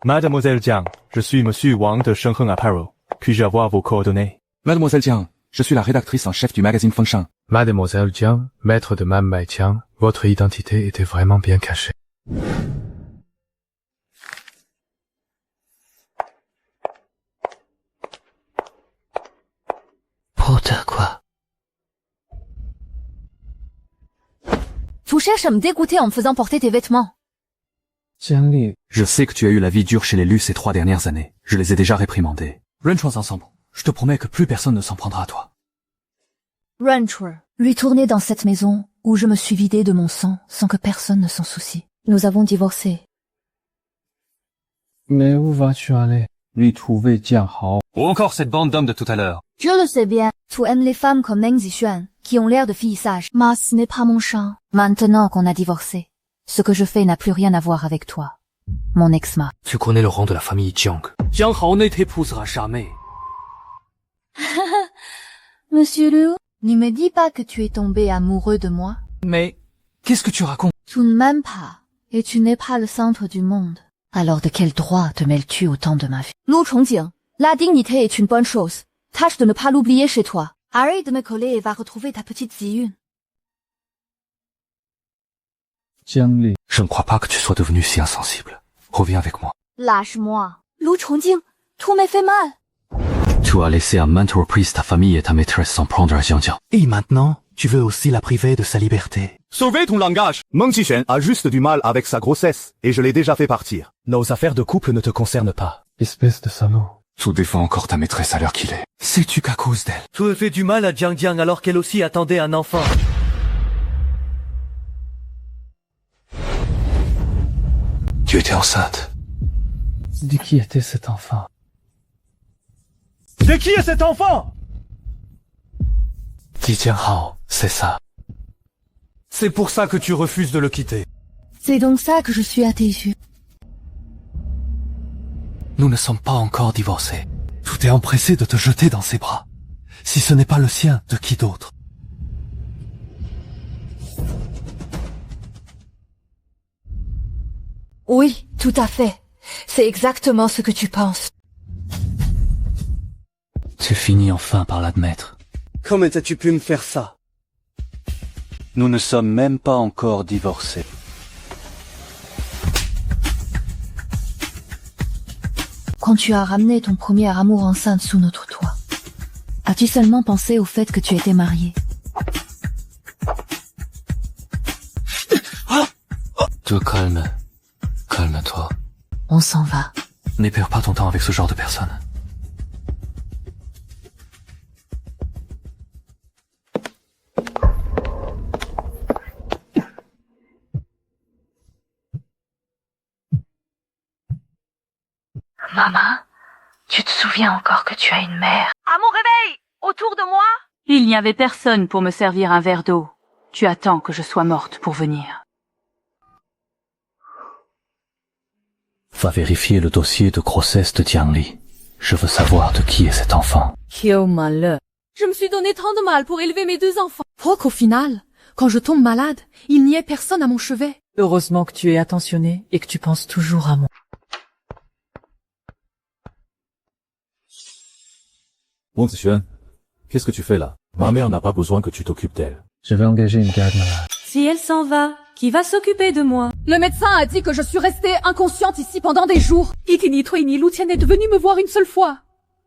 S8: Mademoiselle Jiang, je suis Monsieur Wang de Shenheng Apparel. Puis-je avoir vos coordonnées?
S22: Mademoiselle Jiang, je suis la rédactrice en chef du magazine Fengshan.
S6: Mademoiselle Jiang, maître de Manbai Jiang, votre identité était vraiment bien cachée.
S14: Quoi?
S7: Tu cherches à me dégoûter en me faisant porter tes vêtements.
S22: Jiangli,
S15: je sais que tu as eu la vie dure chez les Lus ces 3 dernières années. Je les ai déjà réprimandés. Rentrons ensemble. Je te promets que plus personne ne s'en prendra à toi.
S7: Rentre, lui tourner dans cette maison où je me suis vidé de mon sang sans que personne ne s'en soucie. Nous avons divorcé.
S22: Mais où vas-tu aller? Lui trouver Jiang Hao.
S15: Ou encore cette bande d'hommes de tout à l'heure.
S7: Je le sais bien, tu aimes les femmes comme Meng Zixuan, qui ont l'air de filles sages. Mais ce n'est pas mon champ. Maintenant qu'on a divorcé, ce que je fais n'a plus rien à voir avec toi, mon ex-mari.
S15: Tu connais le rang de la famille Jiang. Jiang Hao ne t'épousera jamais.
S7: Monsieur Liu, ne me dis pas que tu es tombé amoureux de moi.
S15: Mais, qu'est-ce que tu racontes?
S7: Tu ne m'aimes pas, et tu n'es pas le centre du monde. Alors de quel droit te mêles-tu au temps de ma vie? Lu Chongjing, la dignité est une bonne chose. Tâche de ne pas l'oublier chez toi. Arrête de me coller et va retrouver ta petite Ziyun.
S22: Jiangli,
S15: je ne crois pas que tu sois devenu si insensible. Reviens avec moi.
S7: Lâche-moi. Lu Chongjing, tout me fait mal.
S15: Tu as laissé à maintes reprises ta famille et ta maîtresse s'en prendre à Jiangjiang. Et maintenant, tu veux aussi la priver de sa liberté.
S8: Sauvez ton langage! Meng Zixuan a juste du mal avec sa grossesse, et je l'ai déjà fait partir.
S15: Nos affaires de couple ne te concernent pas.
S22: espèce de salaud.
S15: Tu défends encore ta maîtresse à l'heure qu'il est. Sais-tu qu'à cause d'elle?
S17: Tu as fait du mal à Jiang alors qu'elle aussi attendait un enfant.
S15: Tu étais enceinte.
S22: De qui était cet enfant?
S8: De qui est cet enfant?
S15: Di Jiang Hao, c'est ça.
S17: C'est pour ça que tu refuses de le quitter.
S7: C'est donc ça que je suis à tes yeux.
S15: Nous ne sommes pas encore divorcés. Tu t'es empressé de te jeter dans ses bras. Si ce n'est pas le sien, de qui d'autre?
S7: Oui, tout à fait. C'est exactement ce que tu penses.
S15: Tu finis enfin par l'admettre.
S17: Comment as-tu pu me faire ça?
S22: Nous ne sommes même pas encore divorcés.
S7: Quand tu as ramené ton premier amour enceinte sous notre toit, as-tu seulement pensé au fait que tu étais marié?
S15: Te calme. Calme-toi.
S7: On s'en va.
S15: Ne perds pas ton temps avec ce genre de personne.
S1: Maman, tu te souviens encore que tu as une mère?
S16: À mon réveil! Autour de moi? Il n'y avait personne pour me servir un verre d'eau. Tu attends que je sois morte pour venir.
S15: Va vérifier le dossier de grossesse de Jiangli. Je veux savoir de qui est cet enfant.
S3: Je me suis donné tant de mal pour élever mes 2 enfants. Pour qu'au final, quand je tombe malade, il n'y ait personne à mon chevet.
S14: Heureusement que tu es attentionné et que tu penses toujours à moi.
S8: Meng Zixuan, qu'est-ce que tu fais là? Ma mère n'a pas besoin que tu t'occupes d'elle.
S22: Je vais engager une garde malade.
S3: Si elle s'en va, qui va s'occuper de moi? Le médecin a dit que je suis restée inconsciente ici pendant des jours. Ikini Toini Lutian est venu me voir une seule fois.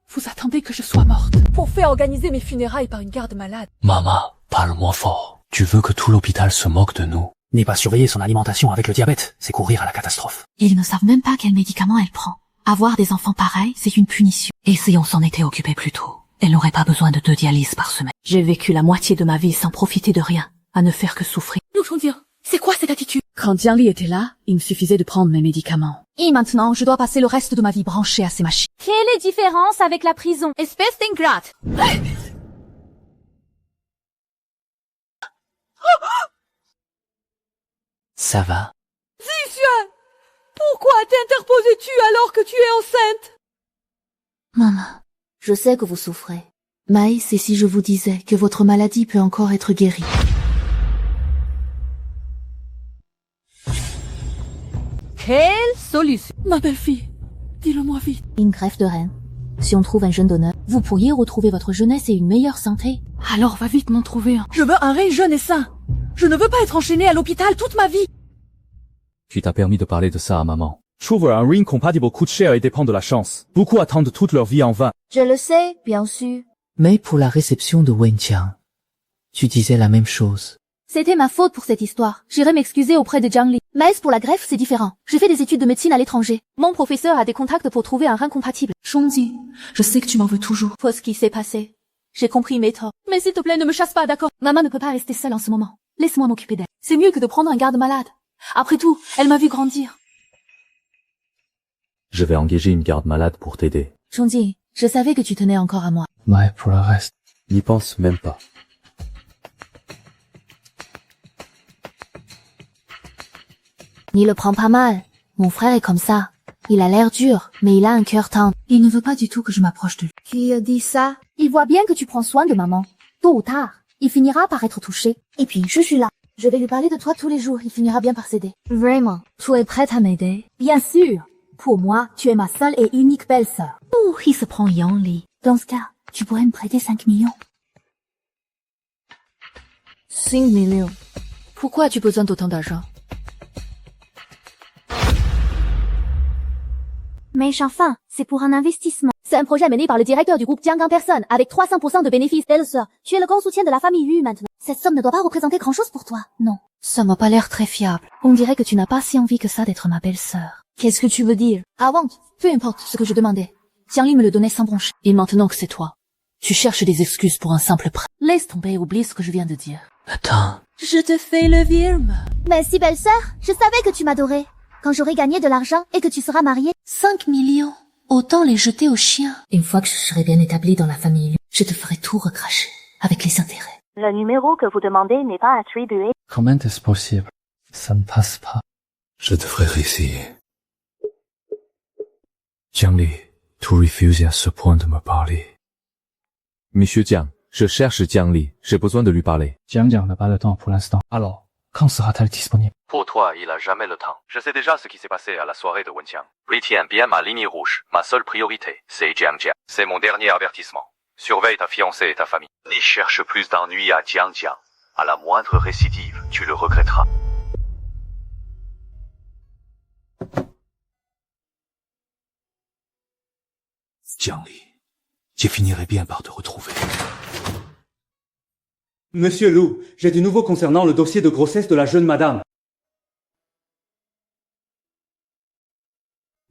S3: Vous attendez que je sois morte pour faire organiser mes funérailles par une garde malade.
S15: Maman, parle-moi fort. Tu veux que tout l'hôpital se moque de nous? N'est pas surveiller son alimentation avec le diabète, c'est courir à la catastrophe.
S7: Ils ne savent même pas quel médicament elle prend. Avoir des enfants pareils, c'est une punition. Et si on s'en était occupé plus tôt, elle n'aurait pas besoin de 2 dialyses par semaine. J'ai vécu la moitié de ma vie sans profiter de rien, à ne faire que souffrir.
S3: C'est quoi cette attitude? Quand Jiangli était là, il me suffisait de prendre mes médicaments. Et maintenant, je dois passer le reste de ma vie branchée à ces machines.
S5: Quelle est la différence avec la prison? Espèce d'ingrate!
S15: Ça va?
S3: Zixuan! Pourquoi t'interposais-tu alors que tu es enceinte?
S7: Maman, je sais que vous souffrez. Mais c'est si je vous disais que votre maladie peut encore être guérie.
S16: Quelle solution?
S3: Ma belle-fille, dis-le-moi vite.
S7: Une greffe de rein. Si on trouve un jeune donneur,
S3: Vous pourriez retrouver votre jeunesse et une meilleure santé.
S14: Alors va vite m'en trouver un.
S7: Je veux un Ray jeune et sain. Je ne veux pas être enchaîné à l'hôpital toute ma vie.
S13: Tu t'as permis de parler de ça à maman.
S15: Trouver un ring compatible coûte cher et dépend de la chance. Beaucoup attendent toute leur vie en vain.
S5: Je le sais, bien sûr.
S19: Mais pour la réception de Wenqiang, tu disais la même chose.
S3: C'était ma faute pour cette histoire. J'irai m'excuser auprès de Jiang Li. Mais pour la greffe, c'est différent. J'ai fait des études de médecine à l'étranger. Mon professeur a des contacts pour trouver un rein compatible.
S14: Chongji, je sais que tu m'en veux toujours.
S3: Pour ce qui s'est passé, j'ai compris mes torts. Mais s'il te plaît, ne me chasse pas, d'accord? Maman ne peut pas rester seule en ce moment. Laisse-moi m'occuper d'elle. C'est mieux que de prendre un garde malade. Après tout, elle m'a vu grandir.
S13: Je vais engager une garde malade pour t'aider.
S3: Chongji, je savais que tu tenais encore à moi.
S19: Mais pour le reste,
S13: N'y pense même pas.
S2: N'y le prends pas mal. Mon frère est comme ça. Il a l'air dur, mais il a un cœur tendre.
S14: Il ne veut pas du tout que je m'approche de lui.
S5: Qui dit ça?
S2: Il voit bien que tu prends soin de maman. Tôt ou tard, il finira par être touché. Et puis, je suis là. Je vais lui parler de toi tous les jours. Il finira bien par céder.
S5: Vraiment? Tu es prête à m'aider?
S2: Bien sûr. Pour moi, tu es ma seule et unique belle-sœur.
S3: Ouh, il se prend Yang Li.
S2: Dans ce cas, tu pourrais me prêter 5 millions.
S5: 5 millions.
S3: Pourquoi as-tu besoin d'autant d'argent?
S2: Mais enfin, c'est pour un investissement. C'est un projet mené par le directeur du groupe Jiang en personne, avec 300% de bénéfices. Belle-sœur, tu es le grand soutien de la famille Yu maintenant. Cette somme ne doit pas représenter grand-chose pour toi, non.
S3: Ça m'a pas l'air très fiable.
S2: On dirait que tu n'as pas si envie que ça d'être ma belle-sœur.
S5: Qu'est-ce que tu veux dire?
S3: Avant, peu importe ce que je demandais. Jiang Li me le donnait sans broncher. Et maintenant que c'est toi, tu cherches des excuses pour un simple prêt. Laisse tomber et oublie ce que je viens de dire.
S19: attends.
S3: Je te fais le virement.
S2: Mais si belle-sœur, je savais que tu m'adorais. Quand j'aurai gagné de l'argent et que tu seras mariée.
S3: 5 millions. Autant les jeter aux chiens.
S14: Une fois que je serai bien établie dans la famille, je te ferai tout recracher, avec les intérêts.
S2: Le numéro que vous demandez n'est pas attribué.
S19: Comment est-ce possible? Ça ne passe pas.
S15: Je devrais réessayer.
S13: Jiang Li, tout refuser à ce point de me parler. Monsieur Jiang, je cherche Jiang Li. J'ai besoin de lui parler.
S19: Jiang n'a pas le temps pour l'instant. Alors, quand sera-t-elle disponible?
S13: Pour toi, il a jamais le temps. Je sais déjà ce qui s'est passé à la soirée de Wenqiang. Lui tient bien ma ligne rouge. Ma seule priorité, c'est Jiang. C'est mon dernier avertissement. Surveille ta fiancée et ta famille.
S20: N'y cherche plus d'ennuis à Jiang. À la moindre récidive, tu le regretteras.
S15: Jiang Li, je finirai bien par te retrouver.
S23: Monsieur Lu, j'ai du nouveau concernant le dossier de grossesse de la jeune madame.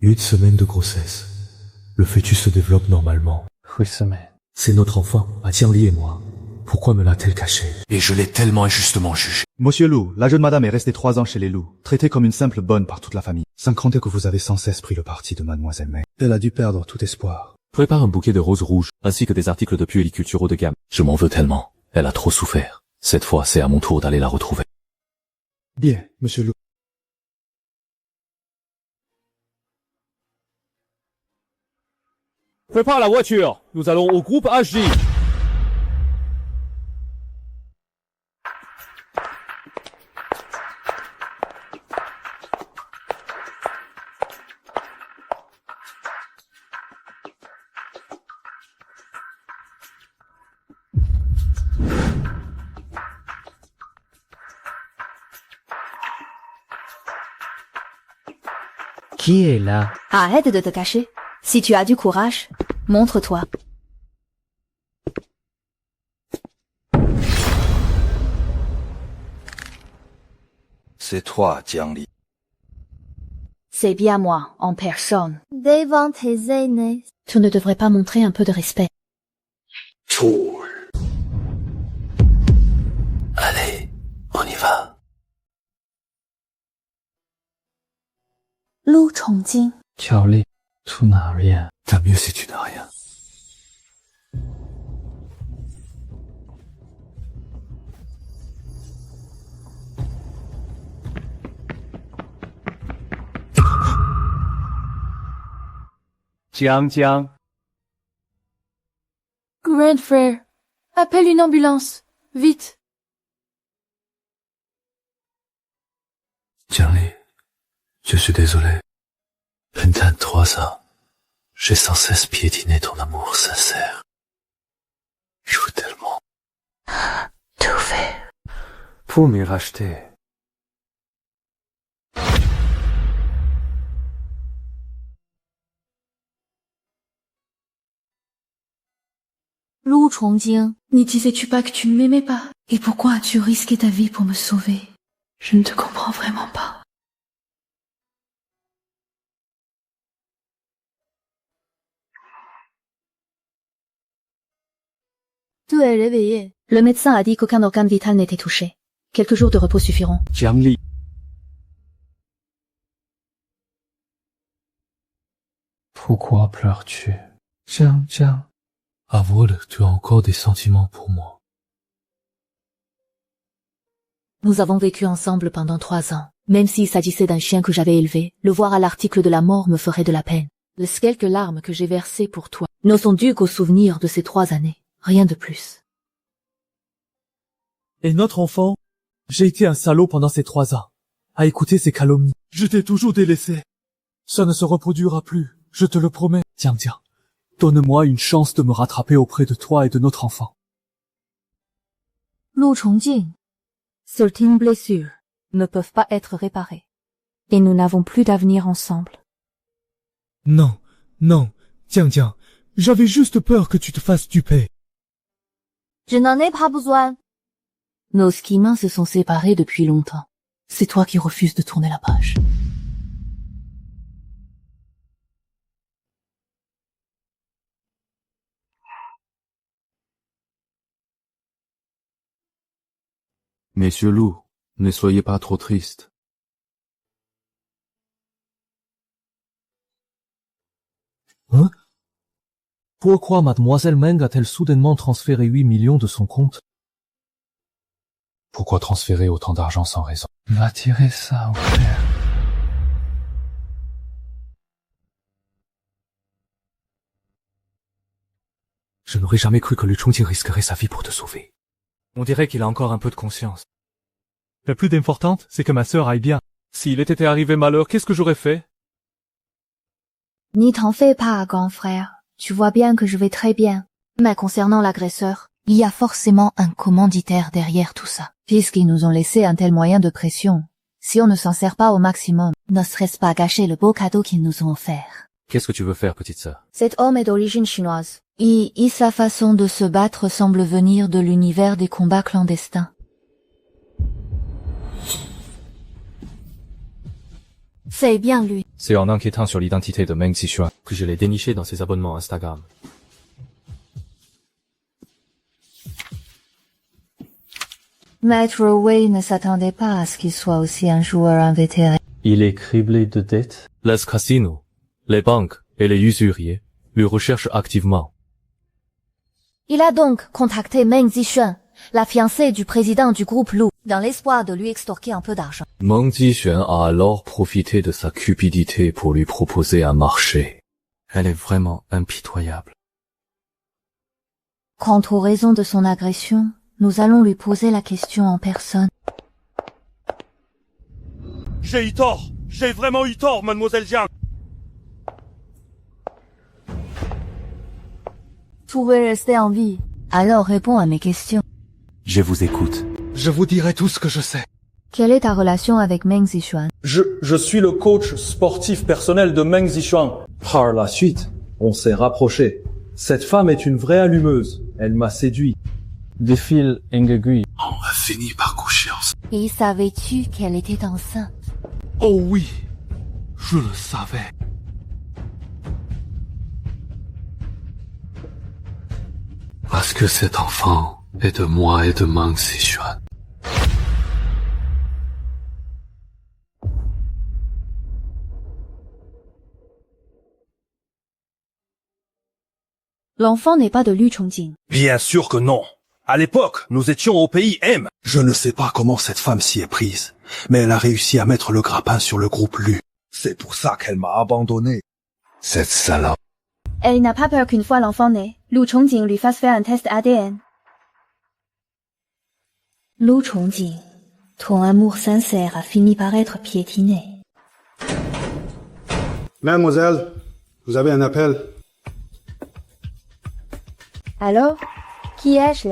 S15: 8 semaines de grossesse. Le fœtus se développe normalement.
S19: 8 semaines.
S15: C'est notre enfant, à Jiang Li et moi. Pourquoi me l'a-t-elle caché? Et je l'ai tellement injustement jugé.
S21: Monsieur Lu, la jeune madame est restée 3 ans chez les loups, traitée comme une simple bonne par toute la famille. Sans compter que vous avez sans cesse pris le parti de mademoiselle Mei. Elle a dû perdre tout espoir.
S13: Prépare un bouquet de roses rouges, ainsi que des articles de puériculture haut de gamme. Je m'en veux tellement. Elle a trop souffert. Cette fois, c'est à mon tour d'aller la retrouver.
S21: Bien, monsieur Lu.
S8: Prépare la voiture. Nous allons au groupe HJ.
S19: Qui est là?
S2: Arrête de te cacher. Si tu as du courage, montre-toi.
S20: C'est toi, Jiang Li.
S2: C'est bien moi, en personne.
S5: Devant tes aînés.
S3: Tu ne devrais pas montrer un peu de respect.
S15: Allez, on y va.
S3: Lu Chongjing.
S19: Qiao Li, tu n'as rien.
S15: Tant mieux si tu n'as rien.
S9: Jiang.
S3: Grand frère, appelle une ambulance. Vite.
S15: Jiang Li, je suis désolé. 23 ans. J'ai sans cesse piétiné ton amour sincère. Je veux tellement.
S1: Tout faire.
S6: Pour m'y racheter.
S2: Lou Chongjing,
S11: n'y disais-tu pas que tu ne m'aimais pas? Et pourquoi as-tu risqué ta vie pour me sauver? Je ne te comprends vraiment pas.
S2: Tu es réveillé.
S7: Le médecin a dit qu'aucun organe vital n'était touché. Quelques jours de repos suffiront.
S21: Jiang Li.
S15: Pourquoi pleures-tu? Jiang. Avoue-le, tu as encore des sentiments pour moi.
S7: Nous avons vécu ensemble pendant 3 ans. Même s'il s'agissait d'un chien que j'avais élevé, le voir à l'article de la mort me ferait de la peine. Les quelques larmes que j'ai versées pour toi ne sont dues qu'au souvenir de ces 3 années. Rien de plus.
S10: Et notre enfant? J'ai été un salaud pendant ces 3 ans. À écouter ces calomnies. Je t'ai toujours délaissé. Ça ne se reproduira plus. Je te le promets. Tiens. Donne-moi une chance de me rattraper auprès de toi et de notre enfant.
S2: Lou Chongjing.
S7: Certaines blessures ne peuvent pas être réparées. Et nous n'avons plus d'avenir ensemble.
S10: Non. Jiang. J'avais juste peur que tu te fasses duper.
S2: Je n'en ai pas besoin.
S14: Nos schemins se sont séparés depuis longtemps. C'est toi qui refuses de tourner la page.
S15: Messieurs Lou, ne soyez pas trop tristes.
S10: Hein? Pourquoi mademoiselle Meng a-t-elle soudainement transféré 8 millions de son compte?
S21: Pourquoi transférer autant d'argent sans raison?
S15: Va tirer ça au clair.
S10: Je n'aurais jamais cru que Lu Chongjing risquerait sa vie pour te sauver. On dirait qu'il a encore un peu de conscience. Le plus important, c'est que ma sœur aille bien. S'il était arrivé malheur, qu'est-ce que j'aurais fait?
S2: N'y t'en fais pas, grand frère. Tu vois bien que je vais très bien.
S7: Mais concernant l'agresseur,
S2: Il y a forcément un commanditaire derrière tout ça. Puisqu'ils nous ont laissé un tel moyen de pression, si on ne s'en sert pas au maximum, ne serait-ce pas gâcher le beau cadeau qu'ils nous ont offert?
S6: Qu'est-ce que tu veux faire, petite sœur?
S7: Cet homme est d'origine chinoise.
S2: Et sa façon de se battre semble venir de l'univers des combats clandestins.
S7: C'est bien lui.
S13: C'est en enquêtant sur l'identité de Meng Zixuan
S6: que je l'ai déniché dans ses abonnements Instagram.
S2: Maître Wei ne s'attendait pas à ce qu'il soit aussi un joueur invétéré.
S15: Il est criblé de dettes.
S6: Les casinos, les banques et les usuriers le recherchent activement.
S7: Il a donc contacté Meng Zixuan, la fiancée du président du groupe Lu, dans l'espoir de lui extorquer un peu d'argent.
S15: Meng Zixuan a alors profité de sa cupidité pour lui proposer un marché. Elle est vraiment impitoyable.
S2: Quant aux raisons de son agression, nous allons lui poser la question en personne.
S8: J'ai eu tort. J'ai vraiment eu tort, mademoiselle Jiang.
S2: Tu veux rester en vie? Alors réponds à mes questions.
S15: Je vous écoute.
S10: Je vous dirai tout ce que je sais.
S2: Quelle est ta relation avec Meng Zixuan?
S17: Je suis le coach sportif personnel de Meng Zixuan. Par la suite, on s'est rapprochés. Cette femme est une vraie allumeuse. Elle m'a séduit.
S13: Des fils aiguilles.
S15: On a fini par coucher ensemble.
S2: Et savais-tu qu'elle était enceinte?
S10: Oh oui, je le savais.
S15: Parce que cet enfant est de moi et de Meng Zixuan.
S7: L'enfant n'est pas de Lu Chongjing.
S8: Bien sûr que non. À l'époque, nous étions au pays M.
S4: Je ne sais pas comment cette femme s'y est prise, mais elle a réussi à mettre le grappin sur le groupe Lu. C'est pour ça qu'elle m'a abandonné. Cette salope.
S5: Elle n'a pas peur qu'une fois l'enfant né, Lu Chongjing lui fasse faire un test ADN.
S2: Lu Chongjing, ton amour sincère a fini par être piétiné.
S21: Mademoiselle,
S4: Vous avez un appel?
S2: Allô? Qui est-je?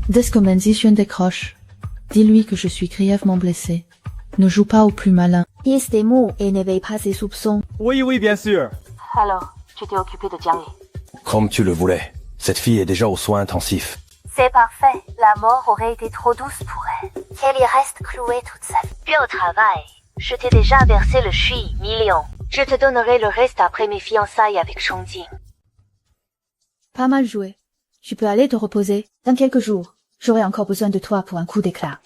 S11: Descomen Zichuan décroche. Dis-lui que je suis grièvement blessé. Ne joue pas au plus malin.
S2: Pisse des mots et n'éveille pas ses soupçons.
S8: Oui, oui, bien sûr.
S7: Alors, tu t'es occupé de Jiang Li.
S12: Comme tu le voulais. Cette fille est déjà aux soins intensifs.
S5: C'est parfait. La mort aurait été trop douce pour elle. Elle y reste clouée toute sa vie. Puis au travail, je t'ai déjà versé le chui million. Je te donnerai le reste après mes fiançailles avec Chongjing.
S2: Pas mal joué. Tu peux aller te reposer. Dans quelques jours, j'aurai encore besoin de toi pour un coup d'éclat.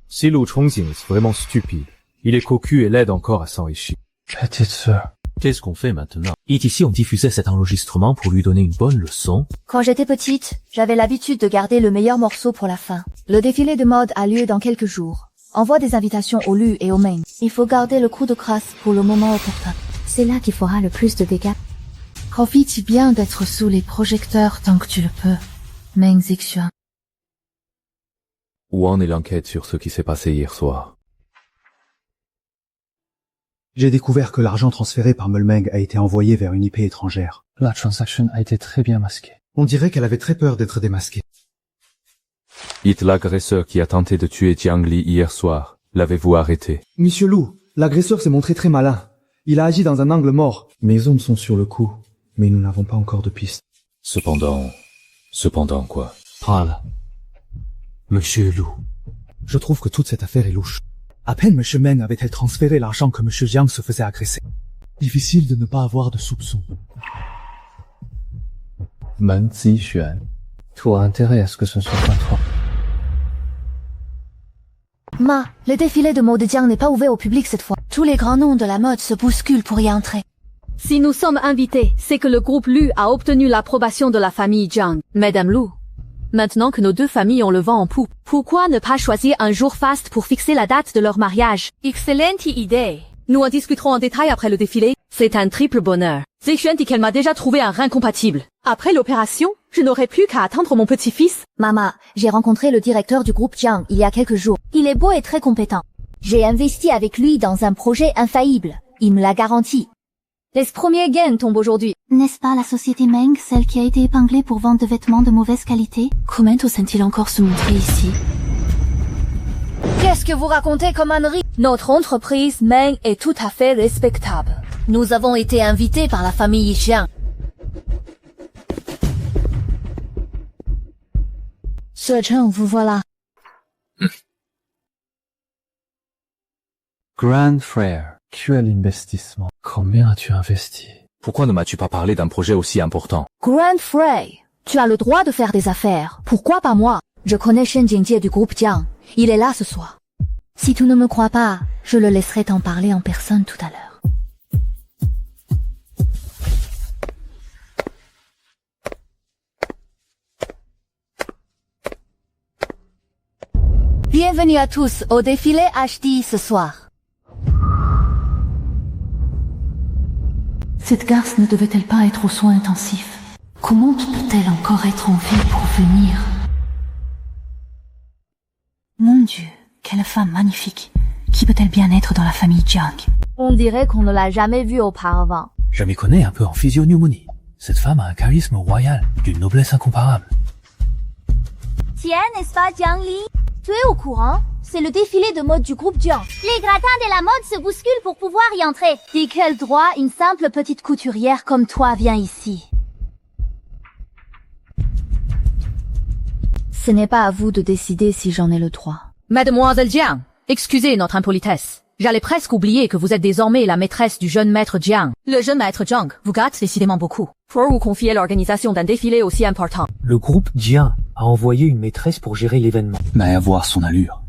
S6: Si Lu Chongjing est vraiment stupide, il est cocu et l'aide encore à s'enrichir.
S10: Petite sœur.
S15: Qu'est-ce qu'on fait maintenant? Et ici on diffusait cet enregistrement pour lui donner une bonne leçon.
S2: Quand j'étais petite, j'avais l'habitude de garder le meilleur morceau pour la fin. Le défilé de mode a lieu dans quelques jours. Envoie des invitations au Lu et au Meng. Il faut garder le coup de grâce pour le moment opportun.
S11: C'est là qu'il fera le plus de dégâts. Profite bien d'être sous les projecteurs tant que tu le peux. Meng Zichuan.
S13: Où en est l'enquête sur ce qui s'est passé hier soir?
S21: J'ai découvert que l'argent transféré par Mulmeng a été envoyé vers une IP étrangère.
S10: La transaction a été très bien masquée.
S21: On dirait qu'elle avait très peur d'être démasquée.
S13: It l'agresseur qui a tenté de tuer Jiang Li hier soir. L'avez-vous arrêté?
S21: Monsieur Lu, l'agresseur s'est montré très malin. Il a agi dans un angle mort. Mes hommes sont sur le coup, mais nous n'avons pas encore de piste.
S13: Cependant quoi?
S15: Parle. Monsieur Lu.
S21: Je trouve que toute cette affaire est louche. À peine M. Meng avait-elle transféré l'argent que M. Jiang se faisait agresser.
S10: Difficile de ne pas avoir de soupçons. Meng Zichuan, tu as intérêt à ce que ce ne soit pas toi.
S2: Ma, le défilé de mode Jiang n'est pas ouvert au public cette fois. Tous les grands noms de la mode se bousculent pour y entrer.
S16: Si nous sommes invités, c'est que le groupe Lu a obtenu l'approbation de la famille Jiang. Madame Lu, maintenant que nos deux familles ont le vent en poupe, pourquoi ne pas choisir un jour faste pour fixer la date de leur mariage? Excellente idée. Nous en discuterons en détail après le défilé. C'est un triple bonheur. Zichuan dit qu'elle m'a déjà trouvé un rein compatible. Après l'opération, je n'aurai plus qu'à attendre mon petit-fils.
S2: Maman, j'ai rencontré le directeur du groupe Jiang il y a quelques jours. Il est beau et très compétent. J'ai investi avec lui dans un projet infaillible. Il me l'a garanti.
S16: Les premiers gains tombent aujourd'hui.
S11: N'est-ce pas la société Meng, celle qui a été épinglée pour vente de vêtements de mauvaise qualité? Comment osent-ils encore se montrer ici?
S2: Qu'est-ce que vous racontez comme ânerie?
S16: Notre entreprise Meng est tout à fait respectable. Nous avons été invités par la famille Jiang.
S11: Ce Chen, vous voilà.
S10: Grand frère, quel investissement. Combien as-tu investi?
S13: Pourquoi ne m'as-tu pas parlé d'un projet aussi important?
S2: Grand frère, tu as le droit de faire des affaires. Pourquoi pas moi? Je connais Shen Jingjie du groupe Jiang. Il est là ce soir.
S11: Si tu ne me crois pas, je le laisserai t'en parler en personne tout à l'heure.
S2: Bienvenue à tous au défilé HD ce soir.
S11: Cette garce ne devait-elle pas être aux soins intensifs? Comment peut-elle encore être en vie pour venir? Mon Dieu, quelle femme magnifique. Qui peut-elle bien être dans la famille Jiang?
S2: On dirait qu'on ne l'a jamais vue auparavant.
S15: Je m'y connais un peu en physiognomonie. Cette femme a un charisme royal, d'une noblesse incomparable.
S5: Tiens, n'est-ce pas Jiang Li?
S2: Tu es au courant? C'est le défilé de mode du groupe Jiang.
S5: Les gratins de la mode se bousculent pour pouvoir y entrer.
S2: De quel droit une simple petite couturière comme toi vient ici? Ce n'est pas à vous de décider si j'en ai le droit.
S16: Mademoiselle Jiang, excusez notre impolitesse. J'allais presque oublier que vous êtes désormais la maîtresse du jeune maître Jiang. Le jeune maître Jiang vous gâte décidément beaucoup. Pour vous confier l'organisation d'un défilé aussi important.
S15: Le groupe Jiang a envoyé une maîtresse pour gérer l'événement.
S12: Mais à voir son allure,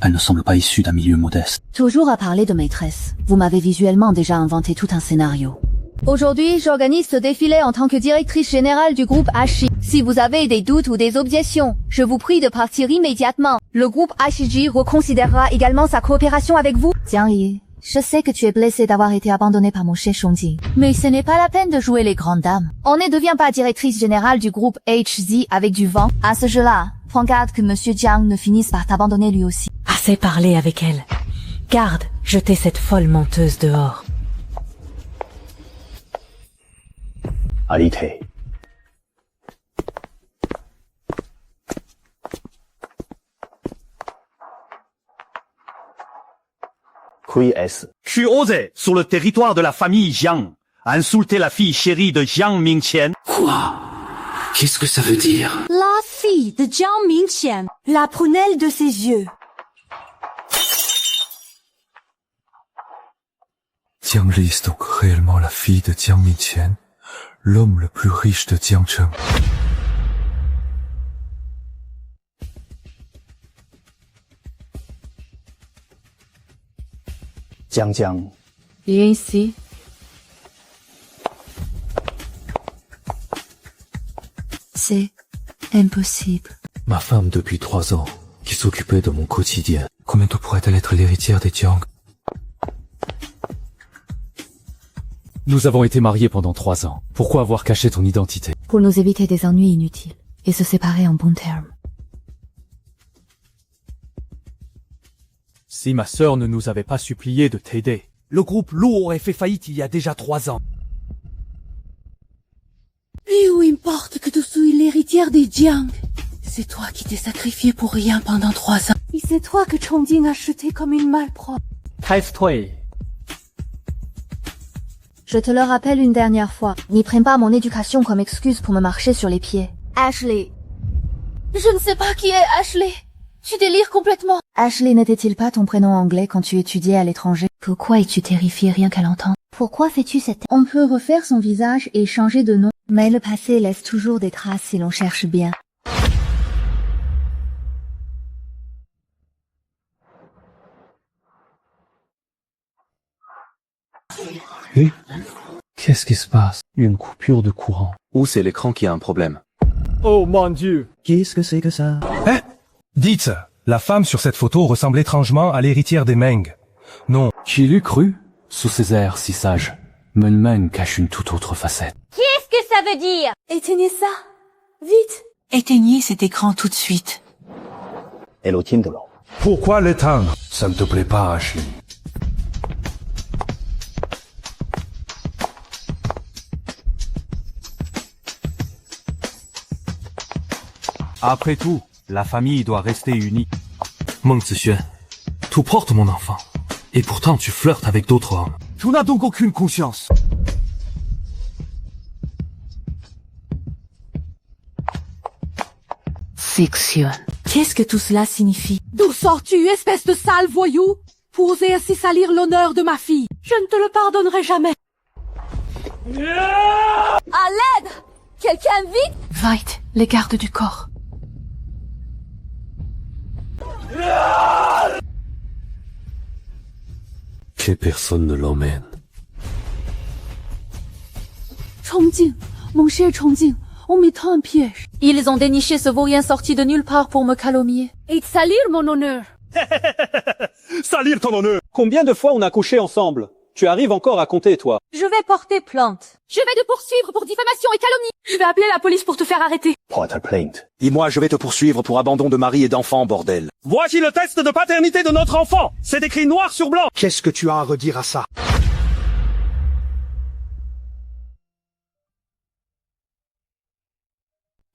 S12: elle ne semble pas issue d'un milieu modeste.
S2: Toujours à parler de maîtresse. Vous m'avez visuellement déjà inventé tout un scénario. Aujourd'hui, j'organise ce défilé en tant que directrice générale du groupe HJ. Si vous avez des doutes ou des objections, je vous prie de partir immédiatement. Le groupe HJ reconsidérera également sa coopération avec vous.
S11: Jiang Li, je sais que tu es blessé d'avoir été abandonné par mon chef Chongjing.
S2: Mais ce n'est pas la peine de jouer les grandes dames. On ne devient pas directrice générale du groupe HZ avec du vent. À ce jeu-là, Prends garde que Monsieur Jiang ne finisse par t'abandonner lui aussi.
S16: Assez parlé avec elle. Garde, jetez cette folle menteuse dehors.
S12: Alité. Qui est-ce?
S18: Tu osais, sur le territoire de la famille Jiang, insulter la fille chérie de Jiang Mingqian.
S12: Quoi? Qu'est-ce que ça veut dire?
S7: La fille de Jiang Mingqian, la prunelle de ses yeux.
S10: Jiang Li est donc réellement la fille de Jiang Mingqian, l'homme le plus riche de Jiangcheng.
S12: Jiang.
S3: Viens ici.
S11: C'est impossible.
S10: Ma femme depuis 3 ans, qui s'occupait de mon quotidien. Combien tôt pourrait-elle être l'héritière des Jiang?
S15: Nous avons été mariés pendant 3 ans. Pourquoi avoir caché ton identité?
S11: Pour nous éviter des ennuis inutiles et se séparer en bons termes.
S15: Si ma sœur ne nous avait pas supplié de t'aider, le groupe Lu aurait fait faillite il y a déjà 3 ans.
S3: Et où importe que tu sois l'héritière des Jiang? C'est toi qui t'es sacrifié pour rien pendant 3 ans. Et c'est toi que Chongjing a jeté comme une malpropre.
S2: Je te le rappelle une dernière fois, n'y prends pas mon éducation comme excuse pour me marcher sur les pieds. Ashley.
S3: Je ne sais pas qui est Ashley. Tu délires complètement.
S2: Ashley n'était-il pas ton prénom anglais quand tu étudiais à l'étranger? Pourquoi es-tu terrifiée rien qu'à l'entendre? Pourquoi fais-tu cette... On peut refaire son visage et changer de nom, mais le passé laisse toujours des traces si l'on cherche bien.
S10: Oui. Qu'est-ce qui se passe? Une coupure de courant.
S12: Ou c'est l'écran qui a un problème?
S9: Oh mon Dieu!
S21: Qu'est-ce que c'est que ça?
S22: Hein? Dites, la femme sur cette photo ressemble étrangement à l'héritière des Meng. Non.
S15: Qui l'eût cru? Sous ses airs si sages, Meng Meng cache une toute autre facette.
S5: Qu'est-ce que ça veut dire?
S3: Éteignez ça. Vite.
S14: Éteignez cet écran tout de suite.
S22: Pourquoi l'éteindre? Ça ne te plaît pas, Ashley.
S15: Après tout, la famille doit rester unie.
S10: Meng Zixuan, tu portes mon enfant. Et pourtant tu flirtes avec d'autres hommes.
S15: Tu n'as donc aucune conscience.
S14: Fiction.
S16: Qu'est-ce que tout cela signifie?
S3: D'où sors-tu, espèce de sale voyou? Pour oser ainsi salir l'honneur de ma fille. Je ne te le pardonnerai jamais.
S7: À l'aide! Quelqu'un vite!
S14: Vite, les gardes du corps.
S10: Que personne ne l'emmène.
S3: Chongjing, mon cher Chongjing, on mettra un piège.
S16: Ils ont déniché ce vaurien sorti de nulle part pour me calomnier.
S3: Et salir mon honneur.
S17: Salir ton honneur! Combien de fois on a couché ensemble? Tu arrives encore à compter, toi?
S7: Je vais porter plainte.
S3: Je vais te poursuivre pour diffamation et calomnie. Je vais appeler la police pour te faire arrêter.
S18: Et moi, je vais te poursuivre pour abandon de mari et d'enfant, bordel.
S17: Voici le test de paternité de notre enfant. C'est écrit noir sur blanc.
S4: Qu'est-ce que tu as à redire à ça?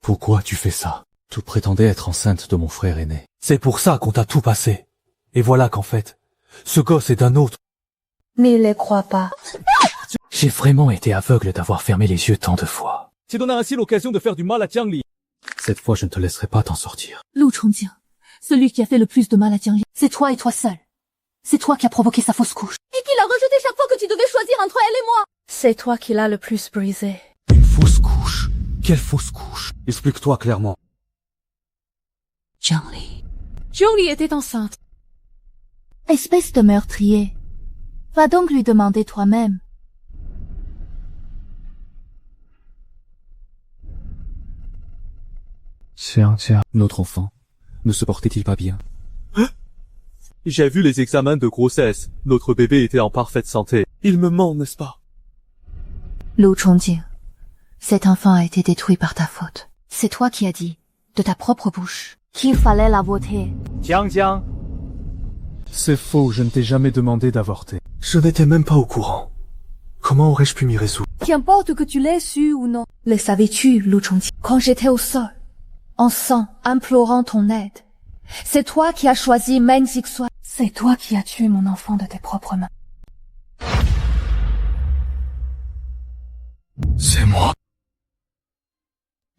S10: Pourquoi tu fais ça? Tu prétendais être enceinte de mon frère aîné. C'est pour ça qu'on t'a tout passé. Et voilà qu'en fait, ce gosse est d'un autre.
S11: Ne les crois pas.
S10: J'ai vraiment été aveugle d'avoir fermé les yeux tant de fois.
S9: Tu donnes ainsi l'occasion de faire du mal à Jiang Li.
S10: Cette fois, je ne te laisserai pas t'en sortir.
S3: Lu Chongjing, celui qui a fait le plus de mal à Jiang Li, c'est toi et toi seul. C'est toi qui as provoqué sa fausse couche.
S7: Et qui l'a rejeté chaque fois que tu devais choisir entre elle et moi.
S16: C'est toi qui l'as le plus brisé.
S10: Une fausse couche? Quelle fausse couche? Explique-toi clairement.
S3: Jiang Li. Jiang Li était enceinte.
S2: Espèce de meurtrier. Va donc lui demander toi-même.
S10: Tiens, notre enfant, ne se portait-il pas bien?
S9: J'ai vu les examens de grossesse. Notre bébé était en parfaite santé. Il me ment, n'est-ce pas?
S2: Lu Chongjing, cet enfant a été détruit par ta faute. C'est toi qui as dit, de ta propre bouche, qu'il fallait l'avorter.
S8: Jiang.
S10: C'est faux, je ne t'ai jamais demandé d'avorter. Je n'étais même pas au courant. Comment aurais-je pu m'y résoudre?
S3: Qu'importe que tu l'aies su ou non.
S2: Le savais-tu, Lu Chongqing? Quand j'étais au sol, en sang, implorant ton aide, c'est toi qui as choisi Meng Zixuan. C'est toi qui as tué mon enfant de tes propres mains.
S10: C'est moi.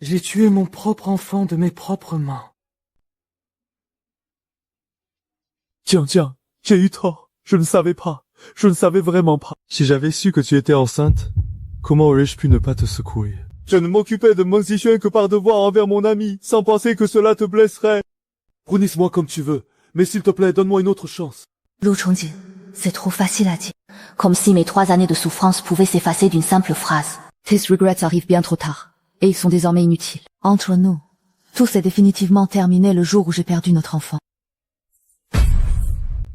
S10: J'ai tué mon propre enfant de mes propres mains. Tiens, j'ai eu tort. Je ne savais pas. Je ne savais vraiment pas. Si j'avais su que tu étais enceinte, comment aurais-je pu ne pas te secouer? Je ne m'occupais de Meng Zixuan que par devoir envers mon ami, sans penser que cela te blesserait. Prononce-moi comme tu veux, mais s'il te plaît, donne-moi une autre chance.
S2: Lu Chongqing, c'est trop facile à dire. Comme si mes 3 années de souffrance pouvaient s'effacer d'une simple phrase.
S7: Tes regrets arrivent bien trop tard, et ils sont désormais inutiles.
S2: Entre nous, tout s'est définitivement terminé le jour où j'ai perdu notre enfant.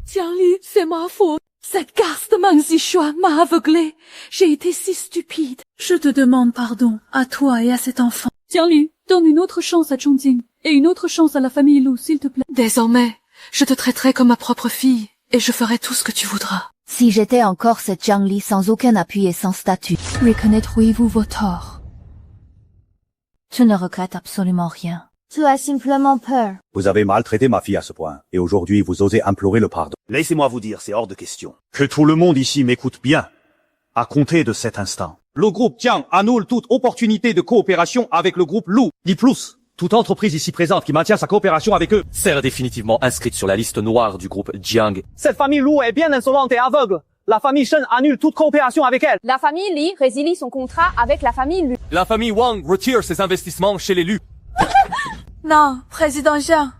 S3: Jiangli, c'est ma faute. Cette garce de Meng Zixuan m'a aveuglée. J'ai été si stupide. Je te demande pardon, à toi et à cet enfant.
S19: Jiangli, donne une autre chance à Chongqing, et une autre chance à la famille Lu, s'il te plaît.
S3: Désormais, je te traiterai comme ma propre fille, et je ferai tout ce que tu voudras.
S2: Si j'étais encore cette Jiangli sans aucun appui et sans statut, reconnaîtriez-vous vos torts? Tu ne regrettes absolument rien. Tu as simplement peur.
S18: Vous avez maltraité ma fille à ce point, et aujourd'hui vous osez implorer le pardon. Laissez-moi vous dire, c'est hors de question. Que tout le monde ici m'écoute bien. À compter de cet instant, le groupe Jiang annule toute opportunité de coopération avec le groupe Lu. Ni plus, toute entreprise ici présente qui maintient sa coopération avec eux
S15: sera définitivement inscrite sur la liste noire du groupe Jiang.
S20: Cette famille Lu est bien insolente et aveugle. La famille Shen annule toute coopération avec elle.
S23: La famille Li résilie son contrat avec la famille Lu.
S15: La famille Wang retire ses investissements chez les Lu.
S3: Non, président Jiang,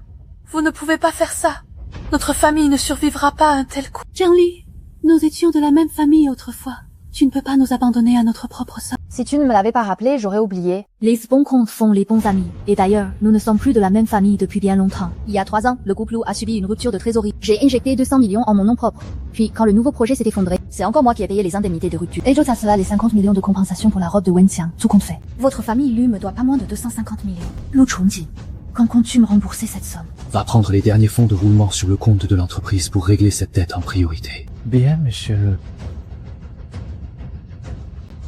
S3: vous ne pouvez pas faire ça. Notre famille ne survivra pas à un tel coup.
S19: Jiangli, nous étions de la même famille autrefois. Tu ne peux pas nous abandonner à notre propre sort.
S7: Si tu ne me l'avais pas rappelé, j'aurais oublié.
S2: Les bons comptes font les bons amis. Et d'ailleurs, nous ne sommes plus de la même famille depuis bien longtemps. Il y a 3 ans, le groupe Lu a subi une rupture de trésorerie. J'ai injecté 200 millions en mon nom propre. Puis, quand le nouveau projet s'est effondré, c'est encore moi qui ai payé les indemnités de rupture. Et j'ajoute à cela les 50 millions de compensation pour la robe de Wenxiang, tout compte fait. Votre famille Lu me doit pas moins de 250 millions. Lu Chongqing, quand comptes-tu me rembourser cette somme?
S12: Va prendre les derniers fonds de roulement sur le compte de l'entreprise pour régler cette dette en priorité.
S10: Bien, monsieur Le.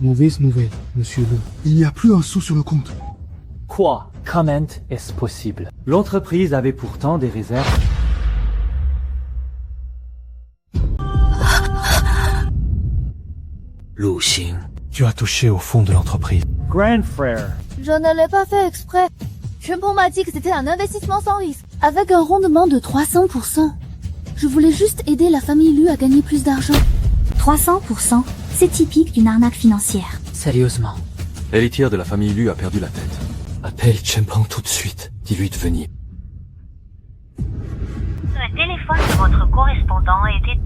S10: Mauvaise nouvelle, monsieur Le.
S4: Il n'y a plus un sou sur le compte.
S24: Quoi? Comment est-ce possible? L'entreprise avait pourtant des réserves.
S10: Lu Xing, tu as touché au fond de l'entreprise.
S24: Grand frère.
S2: Je ne l'ai pas fait exprès. Chempon m'a dit que c'était un investissement sans risque, avec un rendement de 300%. Je voulais juste aider la famille Lu à gagner plus d'argent. 300%, c'est typique d'une arnaque financière.
S15: Sérieusement. L'héritière de la famille Lu a perdu la tête. Appelle Chempang tout de suite. Dis-lui de venir.
S5: Le téléphone de votre correspondant était...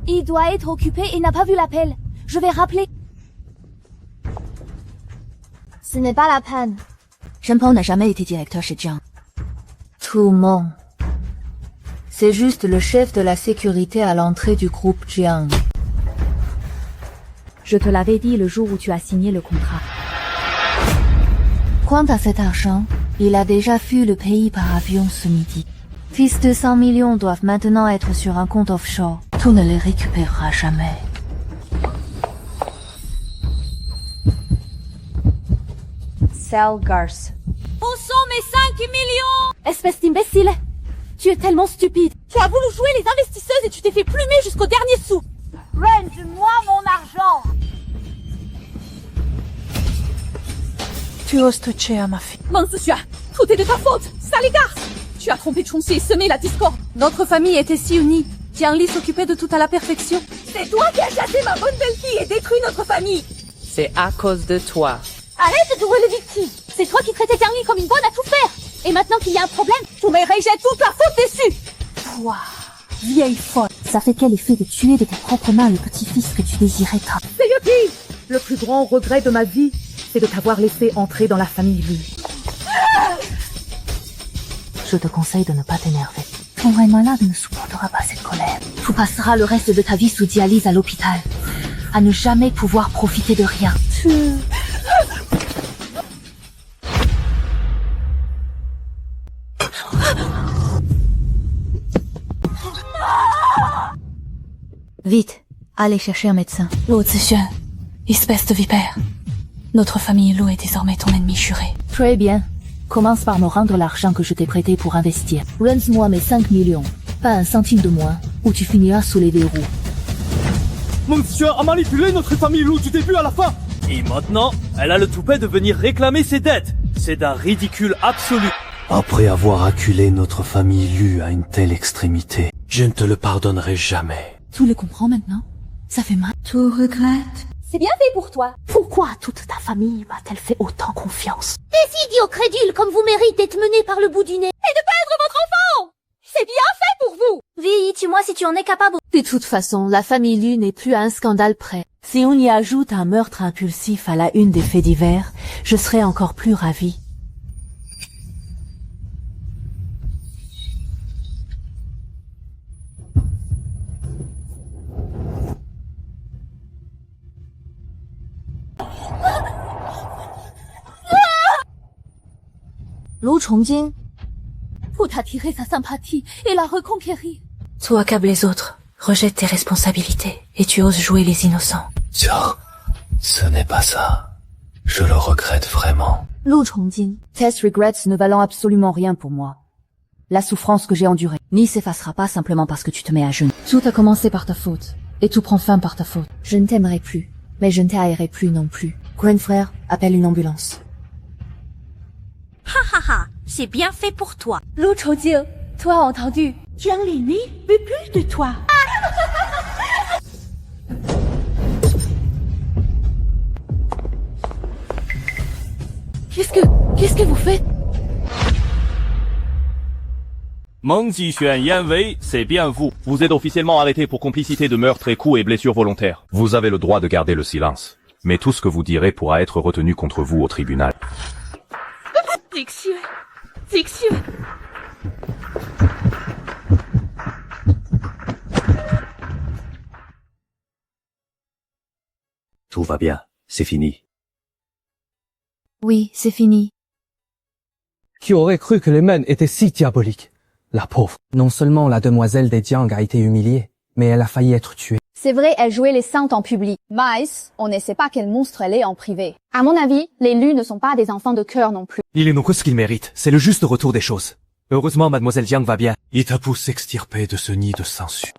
S2: Il doit être occupé et n'a pas vu l'appel. Je vais rappeler. Ce n'est pas la peine.
S7: Chempang n'a jamais été directeur chez Jiang.
S2: Tout ment. C'est juste le chef de la sécurité à l'entrée du groupe Jiang.
S7: Je te l'avais dit le jour où tu as signé le contrat.
S2: Quant à cet argent, il a déjà fui le pays par avion ce midi. Fils de 100 millions doivent maintenant être sur un compte offshore. Tout ne les récupérera jamais.
S23: Cell Garce.
S3: Où sont mes 5 millions?
S2: Espèce d'imbécile! Tu es tellement stupide!
S3: Tu as voulu jouer les investisseuses et tu t'es fait plumer jusqu'au dernier sou!
S23: Range-moi mon argent!
S3: Tu oses toucher à ma fille.
S19: Meng Zixuan, tout est de ta faute, sale garce! Tu as trompé Chongqing et semé la discorde.
S3: Notre famille était si unie. Jiangli s'occupait de tout à la perfection.
S19: C'est toi qui as chassé ma bonne belle-fille et détruit notre famille!
S25: C'est à cause de toi.
S19: Arrête de jouer les victimes! C'est toi qui traitais Jiangli comme une bonne à tout faire! Et maintenant qu'il y a un problème, tu me rejettes toute la faute dessus!
S2: Toi, vieille folle, ça fait quel effet de tuer de tes propres mains le petit-fils que tu désirais tant?
S7: C'est Yuki! Le plus grand regret de ma vie, c'est de t'avoir laissé entrer dans la famille Lu.
S2: Je te conseille de ne pas t'énerver. Ton vrai malade ne supportera pas cette colère. Tu passeras le reste de ta vie sous dialyse à l'hôpital, à ne jamais pouvoir profiter de rien.
S7: Vite, allez chercher un médecin.
S3: Lu Zixuan, espèce de vipère. Notre famille Lu est désormais ton ennemi juré.
S2: Très bien. Commence par me rendre l'argent que je t'ai prêté pour investir. Rends-moi mes 5 millions. Pas un centime de moins, ou tu finiras sous les verrous.
S9: Meng Zixuan a manipulé notre famille Lu du début à la fin. Et maintenant, elle a le toupet de venir réclamer ses dettes. C'est d'un ridicule absolu.
S12: Après avoir acculé notre famille Lu à une telle extrémité, je ne te le pardonnerai jamais.
S3: Tu le comprends maintenant? Ça fait mal.
S7: Tu regrettes?
S19: C'est bien fait pour toi.
S3: Pourquoi toute ta famille m'a-t-elle fait autant confiance?
S19: Des idiots crédules comme vous méritez d'être menés par le bout du nez et de perdre votre enfant. C'est bien fait pour vous.
S7: Vi, tue-moi si tu en es capable.
S3: De toute façon, la famille Lu n'est plus à un scandale près. Si on y ajoute un meurtre impulsif à la une des faits divers, je serai encore plus ravie.
S7: Lu Chongjing,
S3: Faut attirer sa sympathie et la reconquérir.
S16: Tu accables les autres, rejettes tes responsabilités et tu oses jouer les innocents.
S12: Tiens, ce n'est pas ça. Je le regrette vraiment.
S7: Lu Chongjing, tes regrets ne valant absolument rien pour moi. La souffrance que j'ai endurée n'y s'effacera pas simplement parce que tu te mets à genoux. Tout a commencé par ta faute, et tout prend fin par ta faute. Je ne t'aimerai plus, mais je ne t'haïrai plus non plus. Grand frère, appelle une ambulance.
S19: Ha ha ha, c'est bien fait pour toi.
S3: Lu Chongjing, toi as entendu? Jiang Lili veut plus de toi. Qu'est-ce que vous faites?
S8: Meng Zixuan Yanwei, c'est bien vous. Vous êtes officiellement arrêté pour complicité de meurtre et coups et blessures volontaires.
S18: Vous avez le droit de garder le silence. Mais tout ce que vous direz pourra être retenu contre vous au tribunal.
S3: Zixuan.
S18: Tout va bien, c'est fini.
S7: Oui, c'est fini.
S20: Qui aurait cru que les men étaient si diaboliques? La pauvre. Non seulement la demoiselle des Jiang a été humiliée, mais elle a failli être tuée.
S23: C'est vrai, elle jouait les saintes en public. Mais on ne sait pas quel monstre elle est en privé. À mon avis, les Lu ne sont pas des enfants de cœur non plus.
S9: Il est que ce qu'il mérite. C'est le juste retour des choses. Heureusement, mademoiselle Jiang va bien.
S12: Il t'a pour s'extirper de ce nid de sangsues.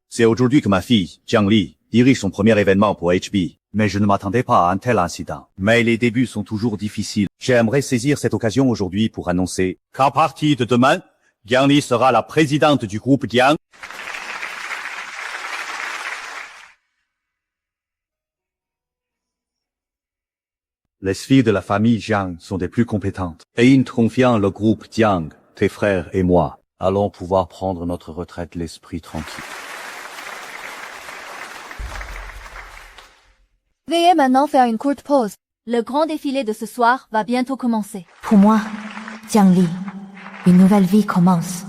S18: C'est aujourd'hui que ma fille, Jiang Li, dirige son premier événement pour HB. Mais je ne m'attendais pas à un tel incident. Mais les débuts sont toujours difficiles. J'aimerais saisir cette occasion aujourd'hui pour annoncer qu'à partir de demain, Jiang Li sera la présidente du groupe Jiang. Les filles de la famille Jiang sont des plus compétentes. Et in confiant le groupe Jiang, tes frères et moi, allons pouvoir prendre notre retraite l'esprit tranquille.
S7: Veuillez maintenant faire une courte pause. Le grand défilé de ce soir va bientôt commencer. Pour moi, Jiang Li, une nouvelle vie commence.